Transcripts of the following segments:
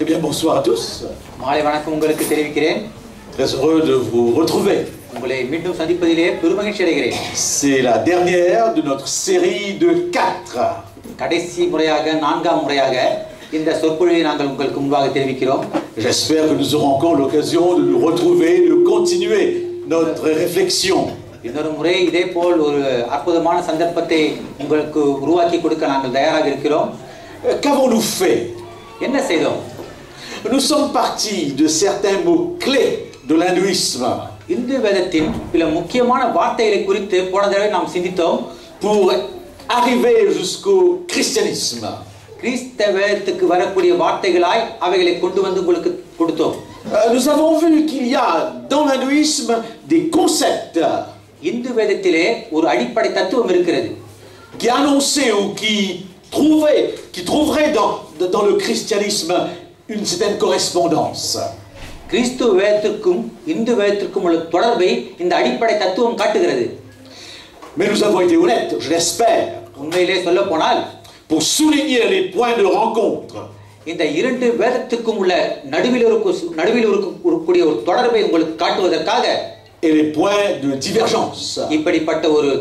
Eh bien, bonsoir à tous. மாலை வணக்கம் உங்களுக்கு தெரிவிக்கிறேன். Très heureux de vous retrouver. உங்களை மீண்டும் சந்திப்பதிலே பெருமகிழ்ச்சி அடைகிறேன். C'est la dernière de notre série de 4. கடைசி முறையாக நான்காம் முறையாக இந்த சொற்பொழிவை நாங்கள் உங்களுக்கு முன்பாக தெரிவிக்கிறோம். J'espère que nous aurons encore l'occasion de nous retrouver, de continuer notre réflexion. இன்னொரு முறை இதே போல் ஒரு அற்புதமான சந்தர்ப்பத்தை உங்களுக்கு உருவாக்கி கொடுக்க நாங்கள் தயாராக இருக்கிறோம். Qu'avons-nous fait? என்ன செய்தோம்? Nous sommes partis de certains mots clés de l'hindouisme Hindu வேதத்தின் சில முக்கியமான வார்த்தைகளை குறித்து போன தடவை நாம் சிந்தித்தோம். pour arriver jusqu'au christianisme. கிறிஸ்தவ வேதத்துக்கு வரக்கூடிய வார்த்தைகளாய் அவைகளை கொண்டு வந்து உங்களுக்கு கொடுத்தோம். Nous avons vu qu'il y a dans l'hindouisme des concepts Hindu வேதத்திலே ஒரு அடிப்படை தத்துவம் இருக்கிறது. qui annonçaient ou qui trouveraient dans le christianisme une certaine correspondance. கிறிஸ்துவ வேதத்திற்கும் இந்து வேதத்திற்கும் உள்ள தொடர்பை இந்த அடிப்படை தத்துவம் காட்டுகிறது. Mais nous avons été honnêtes, je l'espère, உண்மையிலே சொல்ல போனால் pour souligner les points de rencontre. இந்த இரண்டு வேதத்துக்கும் உள்ள நடுவில் இருக்கக்கூடிய ஒரு தொடர்பை உங்களுக்கு காட்டுவதற்காக Et les points de divergence. இப்படிப்பட்ட ஒரு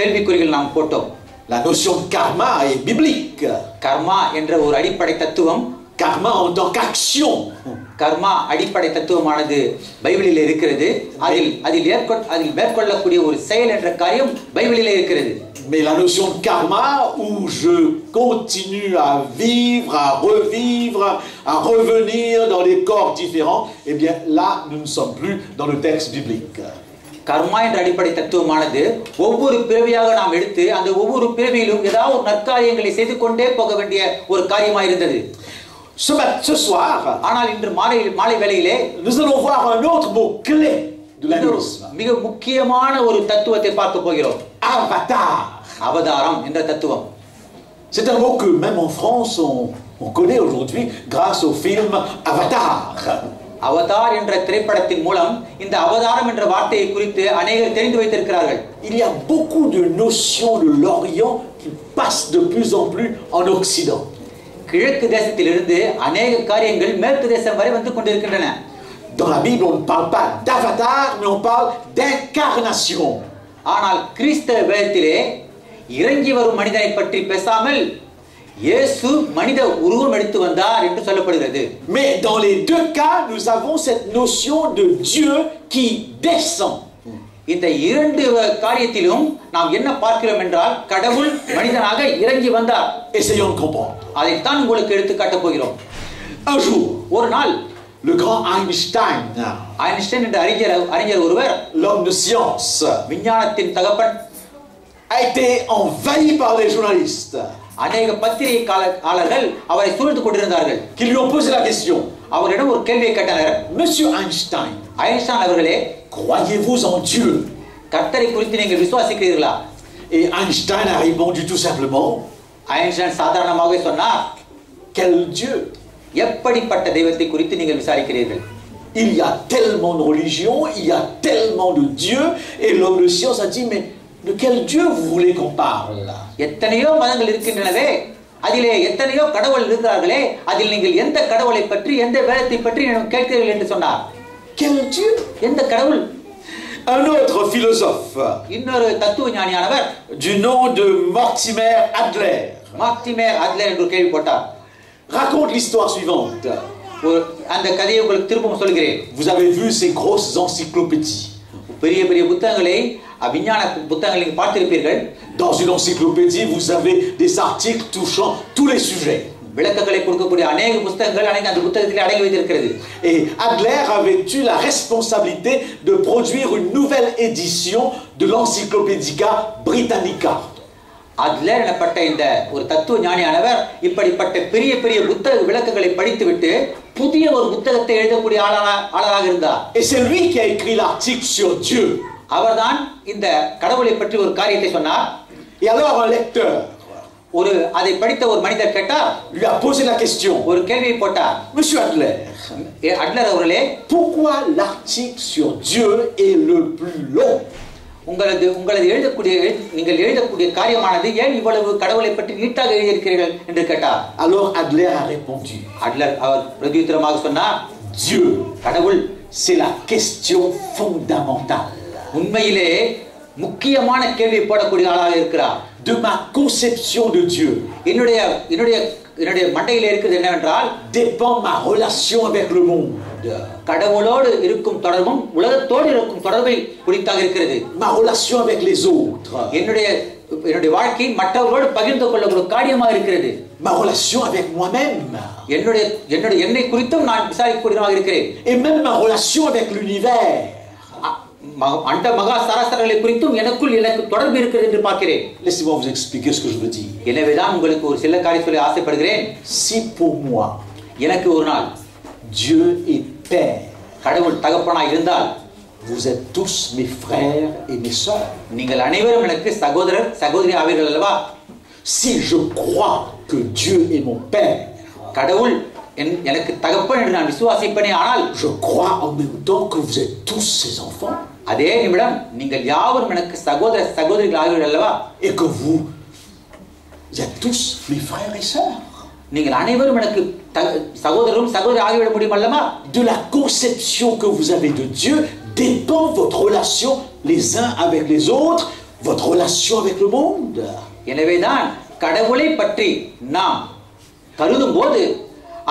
கேள்விக்குறிகள் நாம் போட்டோம். La notion de karma est biblique. கர்மா என்ற ஒரு அடிப்படை தத்துவம், Karma en tant qu'action. கர்மா அடிப்படை தத்துவமானது பைபிளில் இருக்கிறது. அதில் மேற்கொள்ளக்கூடிய ஒரு செயல் என்ற காரியம் பைபிளில் இருக்கிறது. Mais la notion de karma où je continue à vivre, à revivre, à revenir dans des corps différents, eh bien là nous ne sommes plus dans le texte biblique. கர்மா என்ற அடிப்படை தத்துவமானது ஒவ்வொரு பிறவியாக நாம் எடுத்து அந்த ஒவ்வொரு பிறவியிலும் ஏதாவது ஒரு நற்காரியங்களை செய்து கொண்டே போக வேண்டிய ஒரு காரியமாக இருந்தது. Ce soir, ஆனால் இன்று மாலை வேளையிலே nous allons voir un autre mot clé de l'hindouisme. மிக முக்கியமான ஒரு தத்துவத்தை பார்க்க போகிறோம். Avatar. அவதாரம் என்ற தத்துவம். C'est un mot que même en France on connaît aujourd'hui grâce au film Avatar. Avatar என்ற திரைப்படத்தின் மூலம் இந்த அவதாரம் என்ற வார்த்தையை குறித்து அநேகர் தெரிந்து வைத்திருக்கிறார்கள். Il y a beaucoup de notions de l'Orient qui passent de plus en plus en Occident. கிழக்கு தேசத்திலிருந்து அநேக காரியங்கள் மேற்கு தேசம் வரை வந்து கொண்டிருக்கின்றன. Dans la Bible, on ne parle pas d'avatar, mais on parle d'incarnation. ஆனால் கிறிஸ்தவ வேதத்திலே இறங்கி வரும் மனிதனை பற்றி பேசாமல் இயேசு மனித உருவம் எடுத்து வந்தார் என்று சொல்லப்படுகிறது. Mais dans les deux cas, nous avons cette notion de Dieu qui descend. இந்த இரண்டு காரியத்திலும் நாம் என்ன பார்க்கிறோம் என்றால் கடவுள் மனிதனாக இறங்கி வந்தார். Essayons de comprendre. அதைத்தான் உங்களுக்கு எடுத்து காட்டப் போகிறோம். Un jour, ஒரு நாள் le grand Einstein, ஐன்ஸ்டைன் என்ற அறிஞர் ஒருவர், l'homme de science, விஞ்ஞானத்தின் தகப்பன், a été envahi par les journalistes அநேக பத்திரிகையாளர்கள் அவரை சூழ்ந்து கொண்டிருந்தார்கள். qui lui ont posé la question. அவரிடம் ஒரு கேள்வியை கேட்டனர். Monsieur Einstein, ஐன்ஸ்டைன் அவர்களே, croyez-vous en Dieu? கர்த்தரை குறித்து நீங்கள் விசுவாசிக்கிறீர்களா? Et Einstein a répondu tout simplement, Einstein சாதாரணமாகவே சொன்னார், quel Dieu? எப்படிப்பட்ட தெய்வத்தை குறித்து நீங்கள் விசாரிக்கிறீர்கள்? Il y a tellement de religions, il y a tellement de dieux, et l'homme de science a dit, mais de quel Dieu vous voulez qu'on parle? எத்தனையோ மதங்கள் இருக்கின்றனவே, அதிலே எத்தனையோ கடவுள் இருக்கிறார்களே, அதில் நீங்கள் எந்த கடவுளை பற்றி எந்த வேதத்தை பற்றி கேட்கிறீர்கள் என்று சொன்னார். Quel Dieu? எந்த கடவுள்? Un autre philosophe இன்னொரு தத்துவ ஞானியானவர் du nom de Mortimer Adler Mortimer Adler என்று கேள்வி போட்டார். raconte l'histoire suivante. அந்த கதையை உங்களுக்கு திருப்பவும் சொல்கிறேன். Vous avez vu ces grosses encyclopédies. பெரிய பெரிய புத்தகங்களை, விஞ்ஞான புத்தகங்களை நீங்கள் பார்த்திருப்பீர்கள். Dans une encyclopédie, vous avez des articles touchant tous les sujets. விளக்கங்களை கொடுக்கக்கூடிய அநேக புத்தகங்கள் அந்த புத்தகத்தில் அடங்கி வைத்திருக்கிறது. Et Adler avait eu la responsabilité de produire une nouvelle édition de l'Encyclopædica Britannica. Adler எனப்பட்ட இந்த ஒரு தத்துவ ஞானியானவர் இப்படிப்பட்ட பெரிய பெரிய புத்தக விளக்கங்களை படித்துவிட்டு புதிய ஒரு புத்தகத்தை எழுதக்கூடிய ஆளாக இருந்தார். Et c'est lui qui a écrit l'article sur Dieu. அவர்தான் இந்த கடவுளை பற்றி ஒரு காரியத்தை சொன்னார். Et alors un lecteur அதை படித்த ஒரு மனிதர் கேட்டார், lui a posé la question. ஒரு கேள்வியை போட்டார். Monsieur Adler, அட்லர் அவர்களே, pourquoi l'article sur Dieu est le plus long? உங்களது நீங்கள் எழுதக்கூடிய காரியமானது ஏன் இவ்வளவு கடவுளை பற்றி நீட்டாக எழுதியிருக்கிறீர்கள் என்று கேட்டார். Alors Adler a répondu. Adler அவர் பிரதியுத்தரமாக சொன்னார், Dieu, கடவுள் c'est la question fondamentale உண்மையிலே முக்கியமான கேள்வி போடக்கூடிய ஆளாக இருக்கிறார். de ma conception de Dieu. என்னுடைய மண்டையில் இருக்கிறது என்னவென்றால், Dépend ma relation avec le monde. கடவுளோடு இருக்கும் தொடர்பும் உலகத்தோடு இருக்கும் தொடர்பை குறித்தாக இருக்கிறது. Ma relation avec les autres. என்னுடைய வாழ்க்கை மற்றவர்களோடு பகிர்ந்து கொள்ளக்கூடிய காரியமாக இருக்கிறது. Ma relation avec moi-même. என்னை குறித்தும் நான் விசாரிக்கக்கூடியதாக இருக்கிறேன். Et même ma relation avec l'univers. அண்ட மகா சராசரங்களை குறித்தும் எனக்கு தொடர்பு இருக்கிறது என்று பார்க்கிறேன். Laissez-moi vous expliquer ce que je veux dire. எனவேதான் உங்களுக்கு ஒரு சில காரியம் சொல்ல ஆசைப்படுகிறேன். Si pour moi, எனக்கு ஒரு நாள் Dieu est Père, கடவுள் தகப்பனாய் இருந்தால், vous êtes tous mes frères et mes sœurs. நீங்கள் அனைவரும் எனக்கு சகோதரர் சகோதரி ஆவீர்கள் அல்லவா? Si je crois que Dieu est mon Père, கடவுள் எனக்கு தகப்பன் என்று நான் விசுவாசிப்பேனே, ஆனால் je crois en même temps que vous êtes tous ses enfants. அதே நிமிடம் நீங்கள் யாவரும் எனக்கு சகோதர சகோதரிகள் ஆவீர்கள் அல்லவா? Et que vous êtes tous mes frères et sœurs. நீங்கள் அனைவரும் எனக்கு சகோதரரும் சகோதரி ஆகிவிட முடியும் அல்லவா? De la conception que vous avez de Dieu dépend votre relation les uns avec les autres, votre relation avec le monde. எனவேதான் கடவுளை பற்றி நாம் கருதும் போது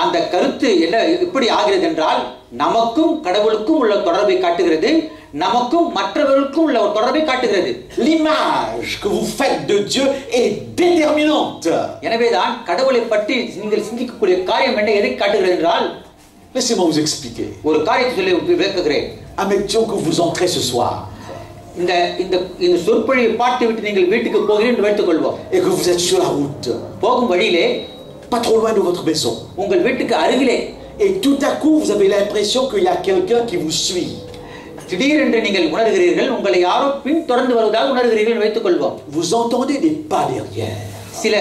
அந்த கருத்து என்ன எப்படி ஆகிறது என்றால், நமக்கும் கடவுளுக்கும் உள்ள தொடர்பை காட்டுகிறது, நமக்கும் மற்றவர்களுக்கும் உள்ள தொடர்பை காட்டுகிறது. L'image que vous faites de Dieu est déterminante. எனவேதான் கடவுளை பற்றி நீங்கள் சிந்திக்கக்கூடிய காரியம் என்ன எதை காட்டுகிறது என்றால், Laissez-moi vous expliquer. ஒரு காரியத்தை சொல்லி விளக்குகிறேன். Admettons que vous entrez ce soir இந்த சொற்பொழிவை பார்த்து விட்டு நீங்கள் வீட்டுக்கு போகிறீர்கள் என்று வைத்துக் கொள்வோம். et que vous êtes sur la route, போகும் வழியிலே pas trop loin de votre maison, உங்கள் வீட்டுக்கு அருகிலே et tout à coup vous avez l'impression qu'il y a quelqu'un qui vous suit. திடீரென்று நீங்கள் உணர்கிறீர்கள், உங்களை யாரோ பின் தொடர்ந்து வருவதாக உணர்கிறீர்கள் என்று வைத்துக் கொள்வோம். Vous entendez des pas derrière. சில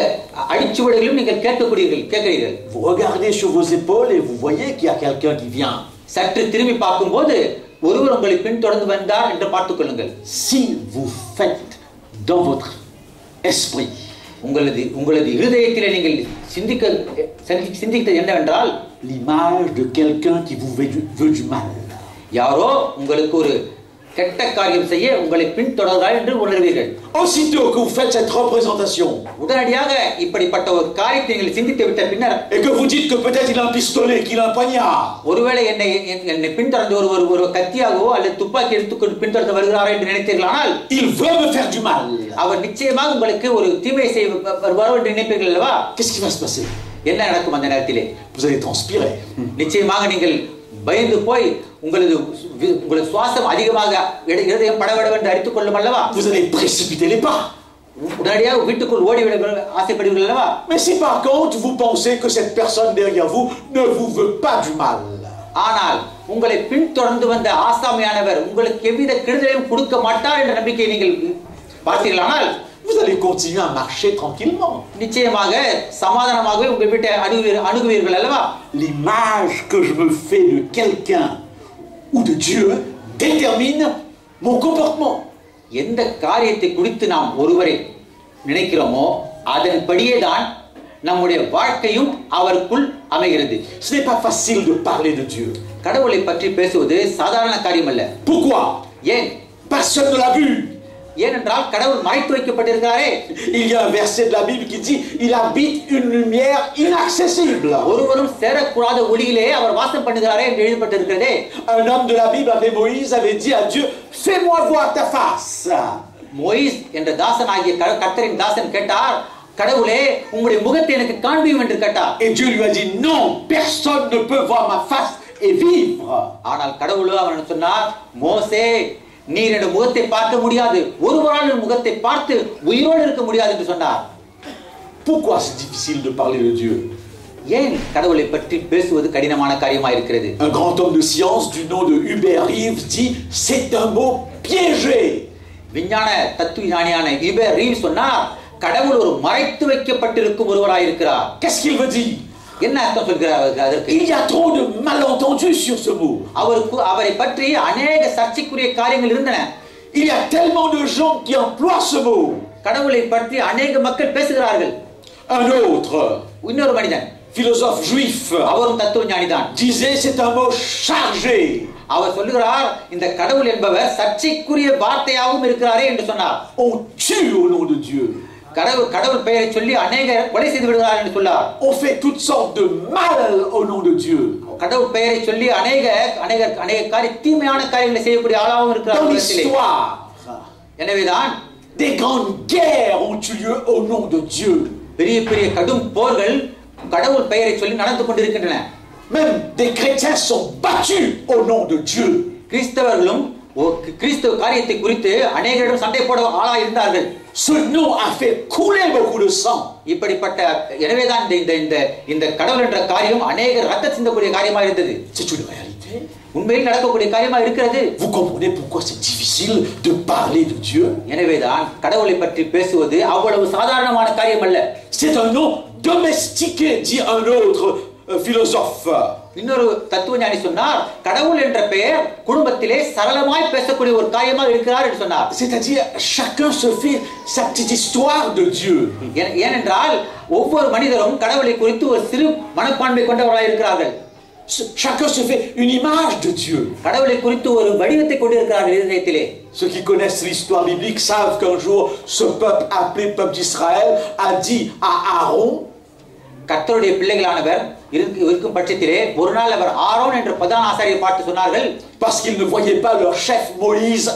அடிச்சுவடுகளும் நீங்கள் கேட்கிறீர்கள். Vous regardez sur vos épaules et vous voyez qu'il y a quelqu'un qui vient. சற்று திரும்பி பார்க்கும்போது ஒருவர் உங்களை பின் தொடர்ந்து வந்தார் என்று பார்த்துக் கொள்ளுங்கள். Si vous faites dans votre esprit, உங்களது இருதயத்திலே நீங்கள் சிந்தித்தது என்னவென்றால், l'image de quelqu'un qui vous veut du mal. யாரோ உங்களுக்கு ஒரு கெட்ட காரியம் செய்ய உங்களை பின் தொடர்கிறார் என்று உணர்வீர்கள். Aussitôt que vous faites cette représentation, உடனடியாக இப்படிப்பட்ட ஒரு காரியத்தை நீங்கள் சிந்தித்து விட்ட பின்னர், et que vous dites que peut-être il a un pistolet, qu'il a un poignard, ஒருவேளை என்னை பின்தொடர்ந்து ஒரு கத்தியாகவோ அல்லது துப்பாக்கி எடுத்துக்கொண்டு பின்தொடர்ந்து வருகிறாரா என்று நினைத்தீர்களானால், il veut me faire du mal. அவர் நிச்சயமாக உங்களுக்கு ஒரு தீமை செய்ய வருவார் என்று நினைப்பீர்கள் அல்லவா? Qu'est-ce qui va se passer? என்ன நடக்கும் அந்த நேரத்திலே? Vous allez transpirer. நிச்சயமாக நீங்கள் பயந்து போய் உங்களது சுவாசம் அதிகமாக இருதயம் படபடவென்று அடித்துக் கொள்ளும் அல்லவா? Vous allez précipiter les pas. உடனடியாக வீட்டுக்குள் ஓடிவிட ஆசைப்படுவீர்கள் அல்லவா? Mais si par contre vous pensez que cette personne derrière vous ne vous veut pas du mal, ஆனால் உங்களை பின்தொடர்ந்து வந்த ஆசாமியானவர் உங்களுக்கு எவ்வித கெடுதலையும் கொடுக்க மாட்டார் என்ற நம்பிக்கையை நீங்கள் பார்த்தீர்களானால், vous allez continuer à marcher tranquillement. நிச்சயமாக சமாதானமாகவே உங்கள் வீட்டை அணுகுவீர்கள் அல்லவா? L'image que je me fais de quelqu'un ou de Dieu détermine mon comportement. எந்த காரியத்தை குறித்து நாம் ஒருவரை நினைக்கிறோமோ அதன்படியே தான் நம்முடைய வாழ்க்கையும் அவருக்குள் அமைகிறது. Ce n'est pas facile de parler de Dieu. கடவுளை பற்றி பேசுவது சாதாரண காரியம் அல்ல. Pourquoi? ஏன்? Personne ne l'a vu. ஏனென்றால் கடவுள் மறைத்து வைக்கப்பட்டிருக்கிறாரே. Il y a un verset de la Bible qui dit il habite une lumière inaccessible. ஒருவரும் சேரக்கூடாத ஒளியிலே அவர் வாசம் பண்ணுகிறாரே என்று எழுதப்பட்டிருக்கிறதே. Un homme de la Bible appelé Moïse avait dit à Dieu, fais-moi voir ta face. Moise என்ற தாசனாகிய கர்த்தரின் தாசன் கேட்டார், கடவுளே உம்முடைய முகத்தை எனக்கு காண்பியும் என்று கேட்டார். Et Dieu lui a dit non, personne ne peut voir ma face et vivre. ஆனால் கடவுளோ அவன் சொன்னார், மோசே நீர் என்னுடைய முகத்தை பார்க்க முடியாது, ஒருவரால் முகத்தை பார்த்து உயிரோடு இருக்க முடியாது என்று சொன்னார். Pourquoi c'est difficile de parler de Dieu? ஏன் கடவுளை பற்றி பேசுவது கடினமான காரியமாக இருக்கிறது? Un grand homme de science du nom de Hubert Reeves dit c'est un mot piégé. விஞ்ஞான தத்துவ ஞானியான ஹியூபர் ரீவ்ஸ் சொன்னார், கடவுள் ஒரு மறைத்து வைக்கப்பட்டிருக்கும் ஒருவராய் இருக்கிறார். Qu'est-ce qu'il veut dire? என்ன அர்த்தம் சொல்கிறார் அதற்கு? Il y a trop de malentendus sur ce mot. அவரை பற்றி அநேக சர்ச்சைக்குரிய காரியங்கள் இருந்தன. Il y a tellement de gens qui emploient ce mot. கடவுளை பற்றி अनेक மக்கள் பேசுகிறார்கள். Un autre இன்னொரு மனிதன் philosophe juif அவரும் தத்துவஞானி தான். disait c'est un mot chargé. அவர் சொல்லுகிறார் இந்த கடவுள் என்பவர் சர்ச்சைக்குரிய வார்த்தையாகவும் இருக்கிறாரே என்று சொன்னார். On tue au nom de Dieu. கடவுள் பெயரை சொல்லி அநேகர் கொலை செய்து விடுகிறார் என்று சொன்னார். On fait toutes sortes de mal au nom de Dieu. கடவுள் பெயரை சொல்லி அநேக தீமையான காரியங்களை செய்யக்கூடிய ஆளாகவும் இருக்கிறார். Dans l'histoire, எனவேதான் des grandes guerres ont eu lieu au nom de Dieu. பெரிய பெரிய கடும் போர்கள் கடவுள் பெயரை சொல்லி நடந்து கொண்டிருக்கின்றன. Même des chrétiens sont battus au nom de Dieu. கிறிஸ்தவர்களும் கிறிஸ்தவ காரியத்தை குறித்து அநேகரிடம் சண்டை போட ஆளாக இருந்தார்கள். Ce nom a fait couler beaucoup de sang. இப்படிப்பட்ட எனவேதான் இந்த கடவுள் என்ற காரியம் அநேக ரத்த சிந்தக்கூடிய காரியமாக இருந்தது. C'est une réalité. உண்மையில் நடக்கக்கூடிய காரியமாக இருக்கிறது. Vous comprenez pourquoi c'est difficile de parler de Dieu? எனவேதான் கடவுளை பற்றி பேசுவது அவ்வளவு சாதாரணமான காரியம் அல்ல. C'est un nom domestiqué, dit un autre philosophe. இன்னொரு தத்துவஞானி சொன்னார் கடவுள் என்ற பெயர் குடும்பத்திலே சரளமாய் பேசக்கூடிய ஒரு காரியமாக இருக்கிறார் என்று சொன்னார். C'est-à-dire chacun se fait sa petite histoire de Dieu. ஏனென்றால் ஒவ்வொரு மனிதரும் கடவுளை குறித்து ஒரு சிறு மனப்பான்மை கொண்டவராக இருக்கிறார்கள். Chacun se fait une image de Dieu. கடவுளை குறித்து ஒரு வடிவத்தை கொண்டிருக்கிறார்கள் இதயத்திலே. Ceux qui connaissent l'histoire biblique savent qu'un jour ce peuple appelé peuple d'Israël a dit à Aaron, கர்த்தருடைய பிள்ளைகளானவர் இருக்கும் பட்சத்திலே ஒரு நாள் அவர் ஆரோன் என்ற பிரதான ஆசாரியை பார்த்து சொன்னார்கள், parce qu'ils ne voyaient pas leur chef Moïse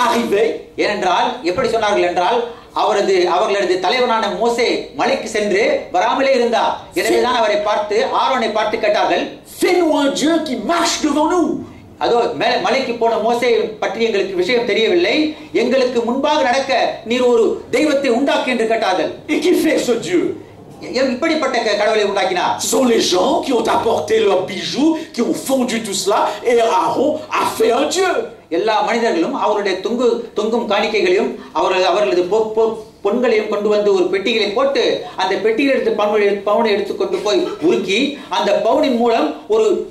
arriver. ஏனென்றால் எப்படி சொன்னார்கள் என்றால் அவர்களது தலைவனான மோசே மலைக்கு சென்று வராமலே இருந்தார். எனவேதான் அவரை பார்த்து ஆரோனை பார்த்து கேட்டார்கள், fais-nous un Dieu qui marche devant nous. அதோ மலைக்கு போன மோசே பற்றி எங்களுக்கு விஷயம் தெரியவில்லை, எங்களுக்கு முன்பாக நடக்க நீர் ஒரு தெய்வத்தை உண்டாக்கு என்று கேட்டார்கள். Et qui fait ce Dieu? இப்படிப்பட்ட கடவுளை உண்டாக்கினார். Ce sont les gens qui ont apporté leurs bijoux, qui ont fondu tout cela, et Aaron a fait un Dieu. எல்லா மனிதர்களும் அவருடைய தொங்கும் காணிக்கைகளையும் அவர்களது பொன்களையும் கொண்டு வந்து ஒரு பெட்டிகளை போட்டு அந்த பெட்டியில் எடுத்து பவுனை எடுத்துக்கொண்டு போய் உருக்கி அந்த பவுனின் மூலம்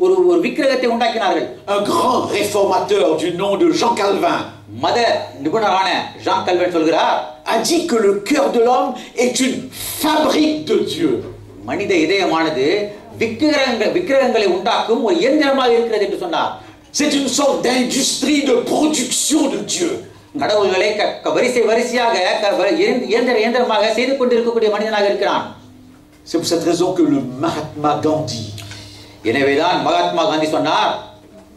ஒரு விக்கிரகத்தை உண்டாக்கினார்கள். Un grand réformateur du nom de Jean Calvin மத நிபுணரான ஜான் கல்வின் சொல்கிறார், a dit que le cœur de l'homme est une fabrique de Dieu. மனித இதயமானது விக்கிரகங்களை உண்டாக்கும் ஒரு இயந்திரமாக இருக்கிறது என்று சொன்னார். C'est une sorte d'industrie de production de Dieu. கடவுள்களை வரிசையாக இயந்திரமாக செய்து கொண்டிருக்கக்கூடிய மனிதனாக இருக்கிறான். C'est pour cette raison que le Mahatma Gandhi, எனவேதான் மகாத்மா காந்தி சொன்னார்,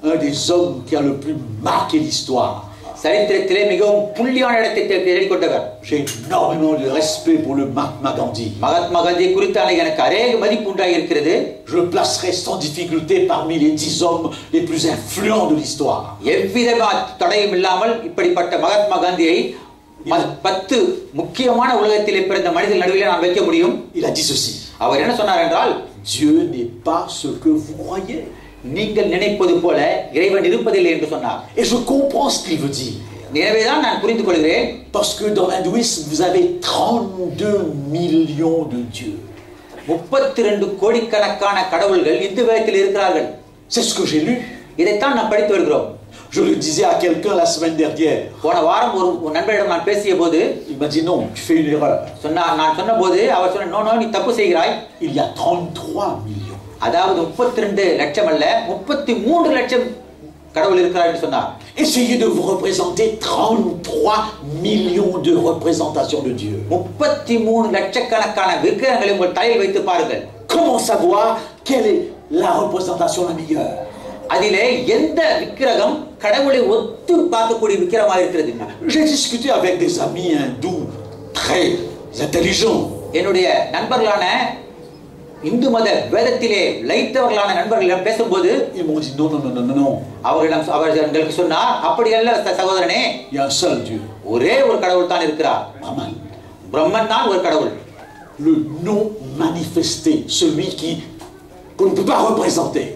un des hommes qui a le plus marqué l'histoire. சரித்திரத்திலே மிகவும் புள்ளியான இடத்தை தேடிக்கொண்டவர். J'ai énormément de respect pour le Mahatma Gandhi. Mahatma Gandhi குறித்தான எனக்கு அநேக மதிப்பு உண்டாகி இருக்கிறது. Je le placerai sans difficulté parmi les 10 hommes les plus influents de l'histoire. எவ்வித தடையும் இல்லாமல் இப்படிப்பட்ட மகாத்மா காந்தியை 10 முக்கியமான உலகத்திலே பிறந்த மனிதர்கள் நடுவிலே நான் வைக்க முடியும். Il a dit ceci. அவர் என்ன சொன்னார் என்றால், Dieu n'est pas ce que vous croyez. நீங்கள் நினைப்பது போல இறைவன் இருப்பதில்லை என்று சொன்னார். Et je comprends ce qu'il veut dire. எனவேதான் நான் புரிந்து கொள்கிறேன். Parce que dans l'hindouisme, vous avez 32 millions de dieux. 32 கோடிக்கணக்கான கடவுள்கள் இந்து வேதத்தில் இருக்கிறார்கள். C'est ce que j'ai lu. இதைத்தான் நாம் படித்து வருகிறோம். Je le disais à quelqu'un la semaine dernière. போன வாரம் ஒரு நண்பரிடம் நான் பேசிய போது Il m'a dit non, tu fais une erreur. நான் சொன்னபோது அவர் சொன்னார், நோ நீ தப்பு செய்கிறாய். Il y a 33 millions. அதாவது 32 லட்சம் அல்ல 33 லட்சம் கடவுள் இருக்கிறார் என்று சொன்னார். Essayez de vous représenter 33 millions de représentations de Dieu. 33 லட்சக்கணக்கான விக்கிரகங்களை உங்கள் தலையில் வைத்து பாருங்கள். Comment savoir quelle est la représentation la meilleure? அதிலே எந்த விக்கிரகம் கடவுளை ஒத்து பார்க்கக்கூடிய விக்கிரகமாக இருக்கிறது? J'ai discuté avec des amis hindous très intelligents. என்னுடைய நண்பர்களான இந்து மத வேதத்திலே லைத்தவர்களான நண்பர்களிடம் பேசும்போது Ils m'ont dit non. அவர்களுக்கு சொன்னார், அப்படி அல்ல சகோதரனே, Il y a un seul Dieu. ஒரே ஒரு கடவுள் தான் இருக்கிறார். Brahman. பிரம்மன் தான் ஒரு கடவுள். Le non manifesté, celui qu'on ne peut pas représenter.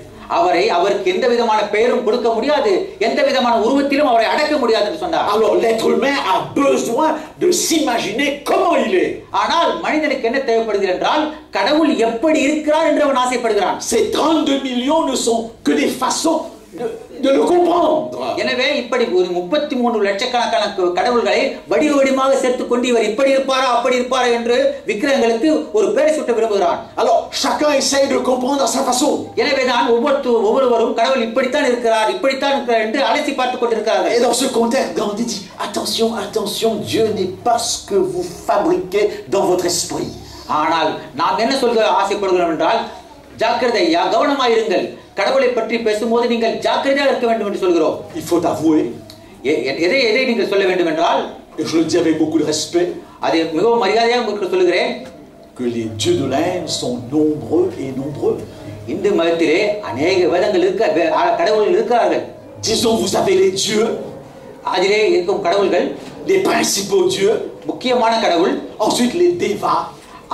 அவருக்கு எந்த விதமான பெயரும் கொடுக்க முடியாது, எந்த விதமான உருவத்திலும் அவரை அடக்க முடியாது என்று சொன்னார். Alors l'être humain a besoin de s'imaginer comment il est. ஆனால் மனிதனுக்கு என்ன தேவைப்படுகிறது என்றால் கடவுள் எப்படி இருக்கிறார் என்று அவன் ஆசைப்படுகிறான். Ces 32 millions ne sont que des façons de le comprendre. எனவே இப்படி ஒரு 33 லட்சக்கணக்கான கடவுள்களை வடிவ வடிவமாக சேர்த்துக் கொண்டு இவர் இப்படி இருப்பாரா அப்படி இருப்பாரா என்று விக்கிரகங்களுக்கு ஒரு பெயரை சூட்ட விரும்புகிறான். Alors chacun essaye de comprendre à sa façon. எனவே தான் ஒவ்வொருவரும் கடவுள் இப்படித்தான் இருக்கிறார் என்று அலசி பார்த்துக் கொண்டிருக்கிறார்கள். Et dans ce contexte, Gandhi dit attention, attention, Dieu n'est pas ce que vous fabriquez dans votre esprit. ஆனால் நாம் என்ன சொல்ல ஆசைப்படுகிறோம் என்றால் ஜாக்கிரதையா கவனமாயிருங்கள். கடவுளை பற்றி பேசும்போது நீங்கள் ஜாக்கிரதையாக இருக்க வேண்டும் என்று சொல்கிறோம். Il faut avouer, எதை நீங்கள் சொல்ல வேண்டும் என்றால், et je le dis avec beaucoup de respect, அதை மிகவும் மரியாதையாக உங்களுக்கு சொல்லுகிறேன், que les dieux de l'Inde sont nombreux et nombreux. Hindu மதத்திலே அநேக வேதங்கள் கடவுள்கள் இருக்கிறார்கள். Disons, vous avez les dieux, அதிலே இருக்கும் கடவுள்கள், les principaux dieux, முக்கியமான கடவுள், ensuite les devas,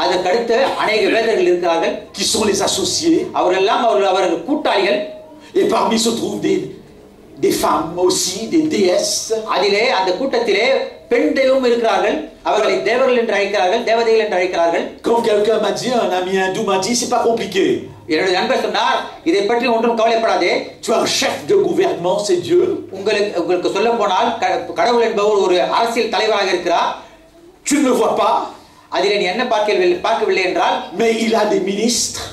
அதற்கடுத்து அநேக வேதர்கள் இருக்கிறார்கள், qui sont les associés, அவர்கள் கூட்டாளிகள், et parmi se trouvent des femmes aussi, des déesses. அதிலே அந்த கூட்டத்திலே பெண் தெய்வம் இருக்கிறார்கள், அவர்களை தேவர்கள் என்று அழைக்கிறார்கள், தேவதைகள் என்று அழைக்கிறார்கள். Quand quelqu'un m'a dit, un ami hindou m'a dit, c'est pas compliqué. என்னுடைய நண்பர் சொன்னார், இதை பற்றி ஒன்றும் கவலைப்படாதே, tu as un chef de gouvernement, c'est Dieu. உங்களுக்கு சொல்ல போனால் கடவுள் என்பவர் ஒரு அரசியல் தலைவராக இருக்கிறார். Tu ne le vois pas, அதிலே நீ என்ன பார்க்கவில்லை என்றால், mais il a des ministres,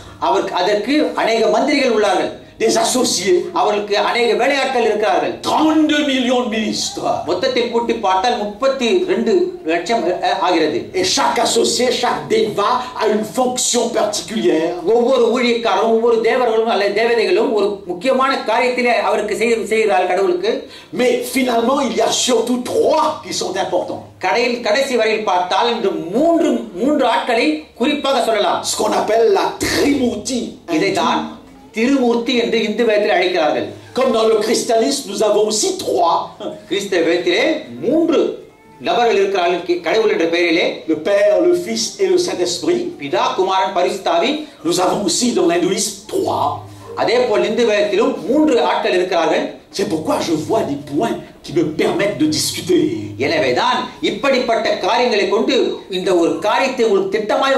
அதற்கு அநேக மந்திரிகள் உள்ளார்கள், des associés, அவருக்கு அநேக வேலையாட்கள் இருக்கிறார்கள். 32 millions de ministres. மொத்தத்தில் கூட்டி பார்த்தால் 32 லட்சம் ஆகிறது. Et chaque associé, chaque déva a une fonction particulière. ஒவ்வொரு ஊழியக்காரரும் ஒவ்வொரு தேவர்களும் அல்லது தேவதைகளும் ஒரு முக்கியமான காரியத்திலே அவருக்கு செய்கிறார்கள் கடவுளுக்கு. Mais finalement, il y a surtout 3 qui sont importants. கடைசி வரையில் பார்த்தால் இந்த மூன்று ஆட்களை குறிப்பாக சொல்லலாம். Ce qu'on appelle la Trimurti. இதைதான் திருமூர்த்தி என்று இந்து வேதத்தில் அழைக்கிறார்கள். Comme dans le christianisme, nous avons aussi 3. கிறிஸ்தவ வேதத்திலே 3 நபர்கள் இருக்கிறார்கள் கடவுள் என்ற பெயரிலே. Le Père, le Fils et le Saint-Esprit. பிதா, குமாரன், பரிசுத்த ஆவி. Nous avons aussi dans l'hindouisme 3. அதேபோல் இந்து வேதத்திலும் 3 ஆட்கள் இருக்கிறார்கள். C'est pourquoi je vois des points qui me permettent de discuter. எனவேதான் இப்படிப்பட்ட காரியங்களை கொண்டு இந்த ஒரு காரியத்தை உங்களுக்கு திட்டமாய்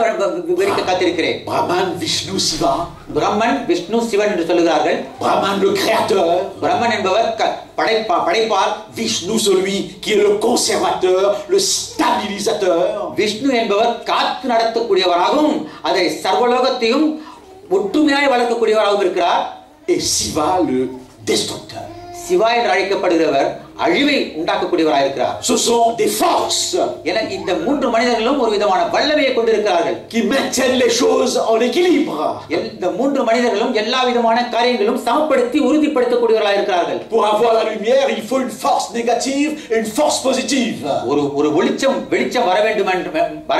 விவரிக்க காத்திருக்கிறேன். Brahman, Vishnu, Shiva. பிரம்மன், விஷ்ணு, சிவன் என்று சொல்கிறார்கள். Brahman le créateur. பிரம்மன் என்பவர் படைப்பார். Vishnu celui qui est le conservateur, le stabilisateur. Vishnu என்பவர் காத்து நடத்தக்கூடியவராகவும் அதை சர்வலோகத்தையும் ஒற்றுமையாய் வளர்க்கக்கூடியவராகவும் இருக்கிறார். Et Shiva le destructeur. Siva என்று அழைக்கப்படுகிறவர் அழிவை உண்டாக்கக்கூடியவராக இருக்கிறார். Ce sont des forces இந்த 3 மனிதர்களும் ஒரு விதமான வல்லமையை கொண்டிருக்கிறார்கள், qui maintiennent les choses en équilibre. இந்த 3 மனிதர்களும் எல்லா விதமான காரியங்களும் சமப்படுத்தி உறுதிப்படுத்தக்கூடியவர்களாக இருக்கிறார்கள். Pour avoir la lumière, il faut une force négative et une force positive. ஒரு வெளிச்சம் வர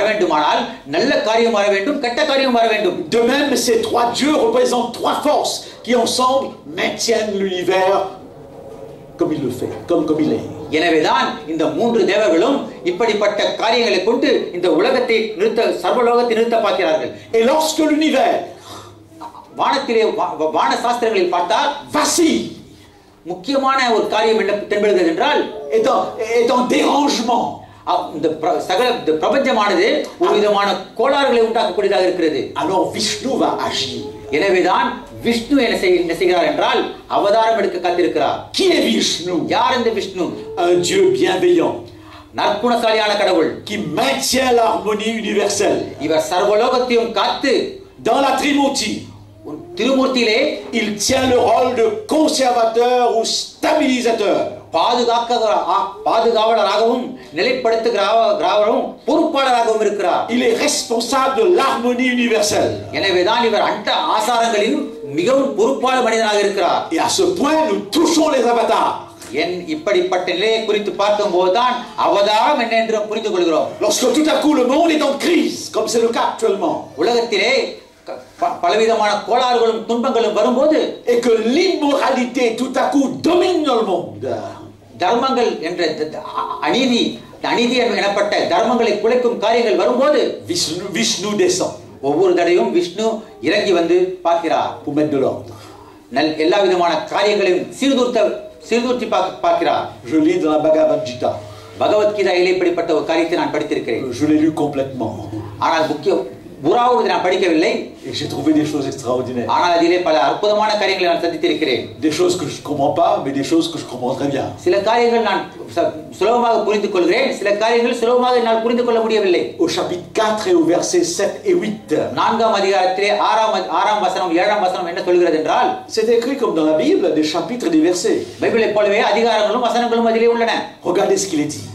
வேண்டுமானால் நல்ல காரியம் வர வேண்டும், கெட்ட காரியம் வர வேண்டும். De même, ces 3 dieux représentent 3 forces qui ensemble maintiennent l'univers comme il le fait, comme il est. எனவேதான் இந்த 3 தேவர்களும் இப்படிப்பட்ட காரியங்களை கொண்டு இந்த உலகத்தை சர்வலோகத்தை நிறுத்த பார்க்கிறார்கள். Et lorsque l'univers வானத்திலே வான சாஸ்திரங்களில் பார்த்தால் vacille, முக்கியமான ஒரு காரியம் என்ன தென்படுகிறது என்றால் est en dérangement. இந்த பிரபஞ்சமானது ஒரு விதமான கோளாறுகளை உண்டாக்கக்கூடியதாக இருக்கிறது. Alors Vishnu va agir. எனவேதான் விஷ்ணு என்ன செய்கிறார் என்றால் அவதாரம் எடுக்க காத்திருக்கிறார். Qui est Vishnu? யார் இந்த விஷ்ணு? Un Dieu bienveillant, நற்குணசாலியான கடவுள், qui maintient l'harmonie universelle. இவர் சர்வலோகத்தையும் காத்து Dans la Trimurti, திருமூர்த்தியிலே il tient le rôle de conservateur ou stabilisateur. பாதுகாவலராகவும் நிலைப்படுத்துகிறவரும் பொறுப்பாளராகவும் இருக்கிறார். Il est responsable de l'harmonie universelle. எனவேதான் இவர் அண்ட ஆசாரங்களின் மிகவும் பொறுப்பாளர் மனிதனாக இருக்கிறார். Et à ce point, nous touchons les avatars. இப்படிப்பட்ட நிலையை குறித்து பார்க்கும்போதுதான் அவதாரம் என்ன என்று புரிந்து கொள்கிறோம். Lorsque tout à coup le monde est en crise, comme c'est le cas actuellement, உலகத்திலே பலவிதமான கோளாறுகளும் துன்பங்களும் வரும்போது, et que l'immoralité tout à coup domine le monde, தர்மங்கள் என்ற அநீதி எனப்பட்ட தர்மங்களை குலைக்கும் காரியங்கள் வரும்போது Vishnu descend. ஒவ்வொரு தடையும் விஷ்ணு இறங்கி வந்து பார்க்கிறார். Pour mettre de l'ordre. எல்லா விதமான காரியங்களையும் சீர்தூர்த்தி பார்க்கிறார். Je lis dans la Bhagavad Gita. பகவத்கீதையிலே இப்படிப்பட்ட ஒரு காரியத்தை நான் படித்திருக்கிறேன். Je l'ai lu complètement. ஆனால் புராவை நான் படிக்கவில்லை. Et j'ai trouvé des choses extraordinaires. ஆனால் அதிலே பல அற்புதமான காரியங்களை நான் சந்தித்திருக்கிறேன். Des choses que je ne comprends pas, mais des choses que je comprends très bien. சில காரியங்கள் நான் சுலபமாக புரிந்து கொள்கிறேன், சில காரியங்கள் சுலபமாக என்னால் புரிந்து கொள்ள முடியவில்லை. Au chapitre 4 et au verset 7 et 8. 4ஆம் அதிகாரத்திலே 6ஆம் வசனம் 7ஆம் வசனம் என்ன சொல்கிறது என்றால், C'est écrit comme dans la Bible, des chapitres et des versets. பைபிளைப் போலவே அதிகாரங்களும் வசனங்களும் அதிலே உள்ளன. Regardez ce qu'il est dit.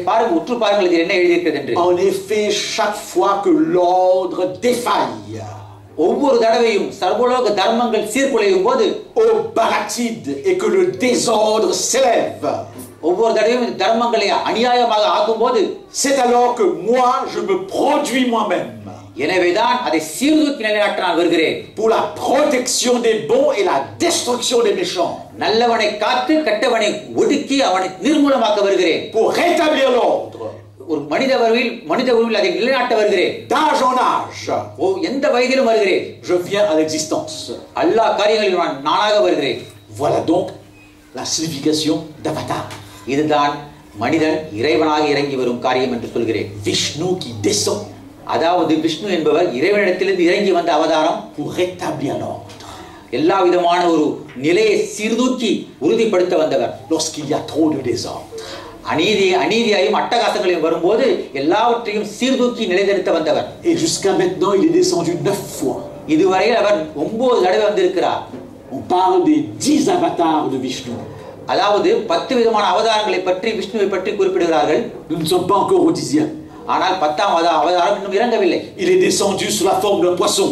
பாருங்க, உற்று பாருங்கள் இதில் என்ன எழுதியிருக்கிறது என்று. En effet, chaque fois que l'ordre défaille, ஒவ்வொரு தடவையும் சர்வலோக தர்மங்கள் சீர்குலையும் போது, au baratide et que le désordre s'élève, ஒவ்வொரு தடவையும் இந்த தர்மங்களை அநியாயமாக ஆக்கும்போது, c'est alors que moi je me produis moi-même எனவேதான் அதை சீர்தூக்கி நிலைநாட்ட நான் வருகிறேன். pour la protection des bons et la destruction des méchants, நல்லவனை காத்து கெட்டவனை ஒடுக்கி அவனை நிர்மூலமாக்க வருகிறேன். pour rétablir l'ordre ஒரு மனித உருவில் அதை நிலைநாட்ட வருகிறேன். d'âge en âge. எந்த வயதிலும் வருகிறேன். Je viens à l'existence. எல்லா காரியங்களிலும் நானாக வருகிறேன். Voilà donc la signification d'avatar. இதுதான் மனிதன் இறைவனாக இறங்கி வரும் காரியம் என்று சொல்கிறேன். Vishnu qui descend, அதாவது விஷ்ணு என்பவர் இறைவனிடத்திலிருந்து இறங்கி வந்த அவதாரம், pour rétablir l'ordre எல்லா விதமான ஒரு நிலையை சீர்தூக்கி உறுதிப்படுத்த வந்தவர். lorsqu'il y a trop de désordre. அநீதியாயும் அட்டகாசங்களையும் வரும்போது எல்லாவற்றையும் சீர்தூக்கி நிலைநிறுத்த வந்தவர். Et jusqu'à maintenant, il est descendu 9 fois. இதுவரையில் அவர் 9 தடவை வந்திருக்கிறார். On parle des 10 avatars de Vishnu. அதாவது 10 விதமான அவதாரங்களை பற்றி விஷ்ணுவை பற்றி குறிப்பிடுகிறார்கள். Nous ne sommes pas encore au 10e. ஆனால் 10ஆம் அவதாரம் இன்னும் இறங்கவில்லை. Il est descendu sous la forme d'un poisson,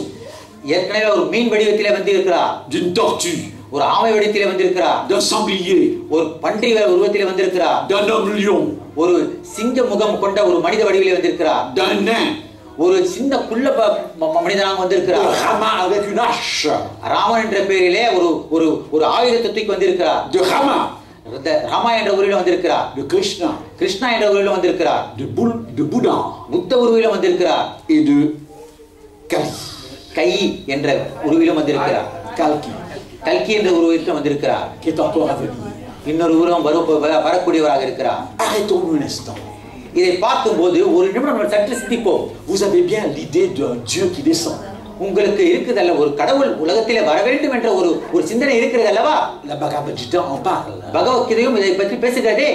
ஏற்கனவே ஒரு மீன் வடிவத்திலே வந்திருக்கிறார், d'une tortue, ஒரு ஆமை வடிவத்திலே வந்திருக்கிறார், d'un sanglier, ஒரு பன்றி உருவத்திலே வந்திருக்கிறார், d'un homme lion, ஒரு சிங்க முகம் கொண்ட ஒரு மனித வடிவிலே வந்திருக்கிறார், d'un nain, ஒரு சின்ன குள்ள மனிதனாக வந்திருக்கிறார், de Rama avec une hache, Raman என்ற பெயரிலே ஒரு ஆயுதத்தை தூக்கி வந்திருக்கிறார், de Rama, ராமா என்ற உருவில வந்திருக்கிறார், de Krishna, கிருஷ்ணா என்ற உருவில வந்திருக்கிறார், de Bouddha புத்த உருவில வந்திருக்கிறார், et de Kali. கை என்ற உருவிலும் வந்திருக்கிறார், கல்கி என்ற உருவத்திலும் வந்திருக்கிறார், qui est encore à venir. இன்னொரு உருவம் வரக்கூடியவராக இருக்கிறார். Arrêtons-nous un instant. இதை பார்க்கும்போது ஒரு நிமிடம் சற்று சிந்திப்போம். Vous avez bien l'idée d'un Dieu qui descend. உங்களுக்கு இருக்குதல்ல, ஒரு கடவுள் உலகத்திலே வர வேண்டும் என்ற ஒரு சிந்தனை இருக்கிறது அல்லவா? La Bhagavad Gita en parle. பகவத்கீதையும் இதை பற்றி பேசுகிறதே.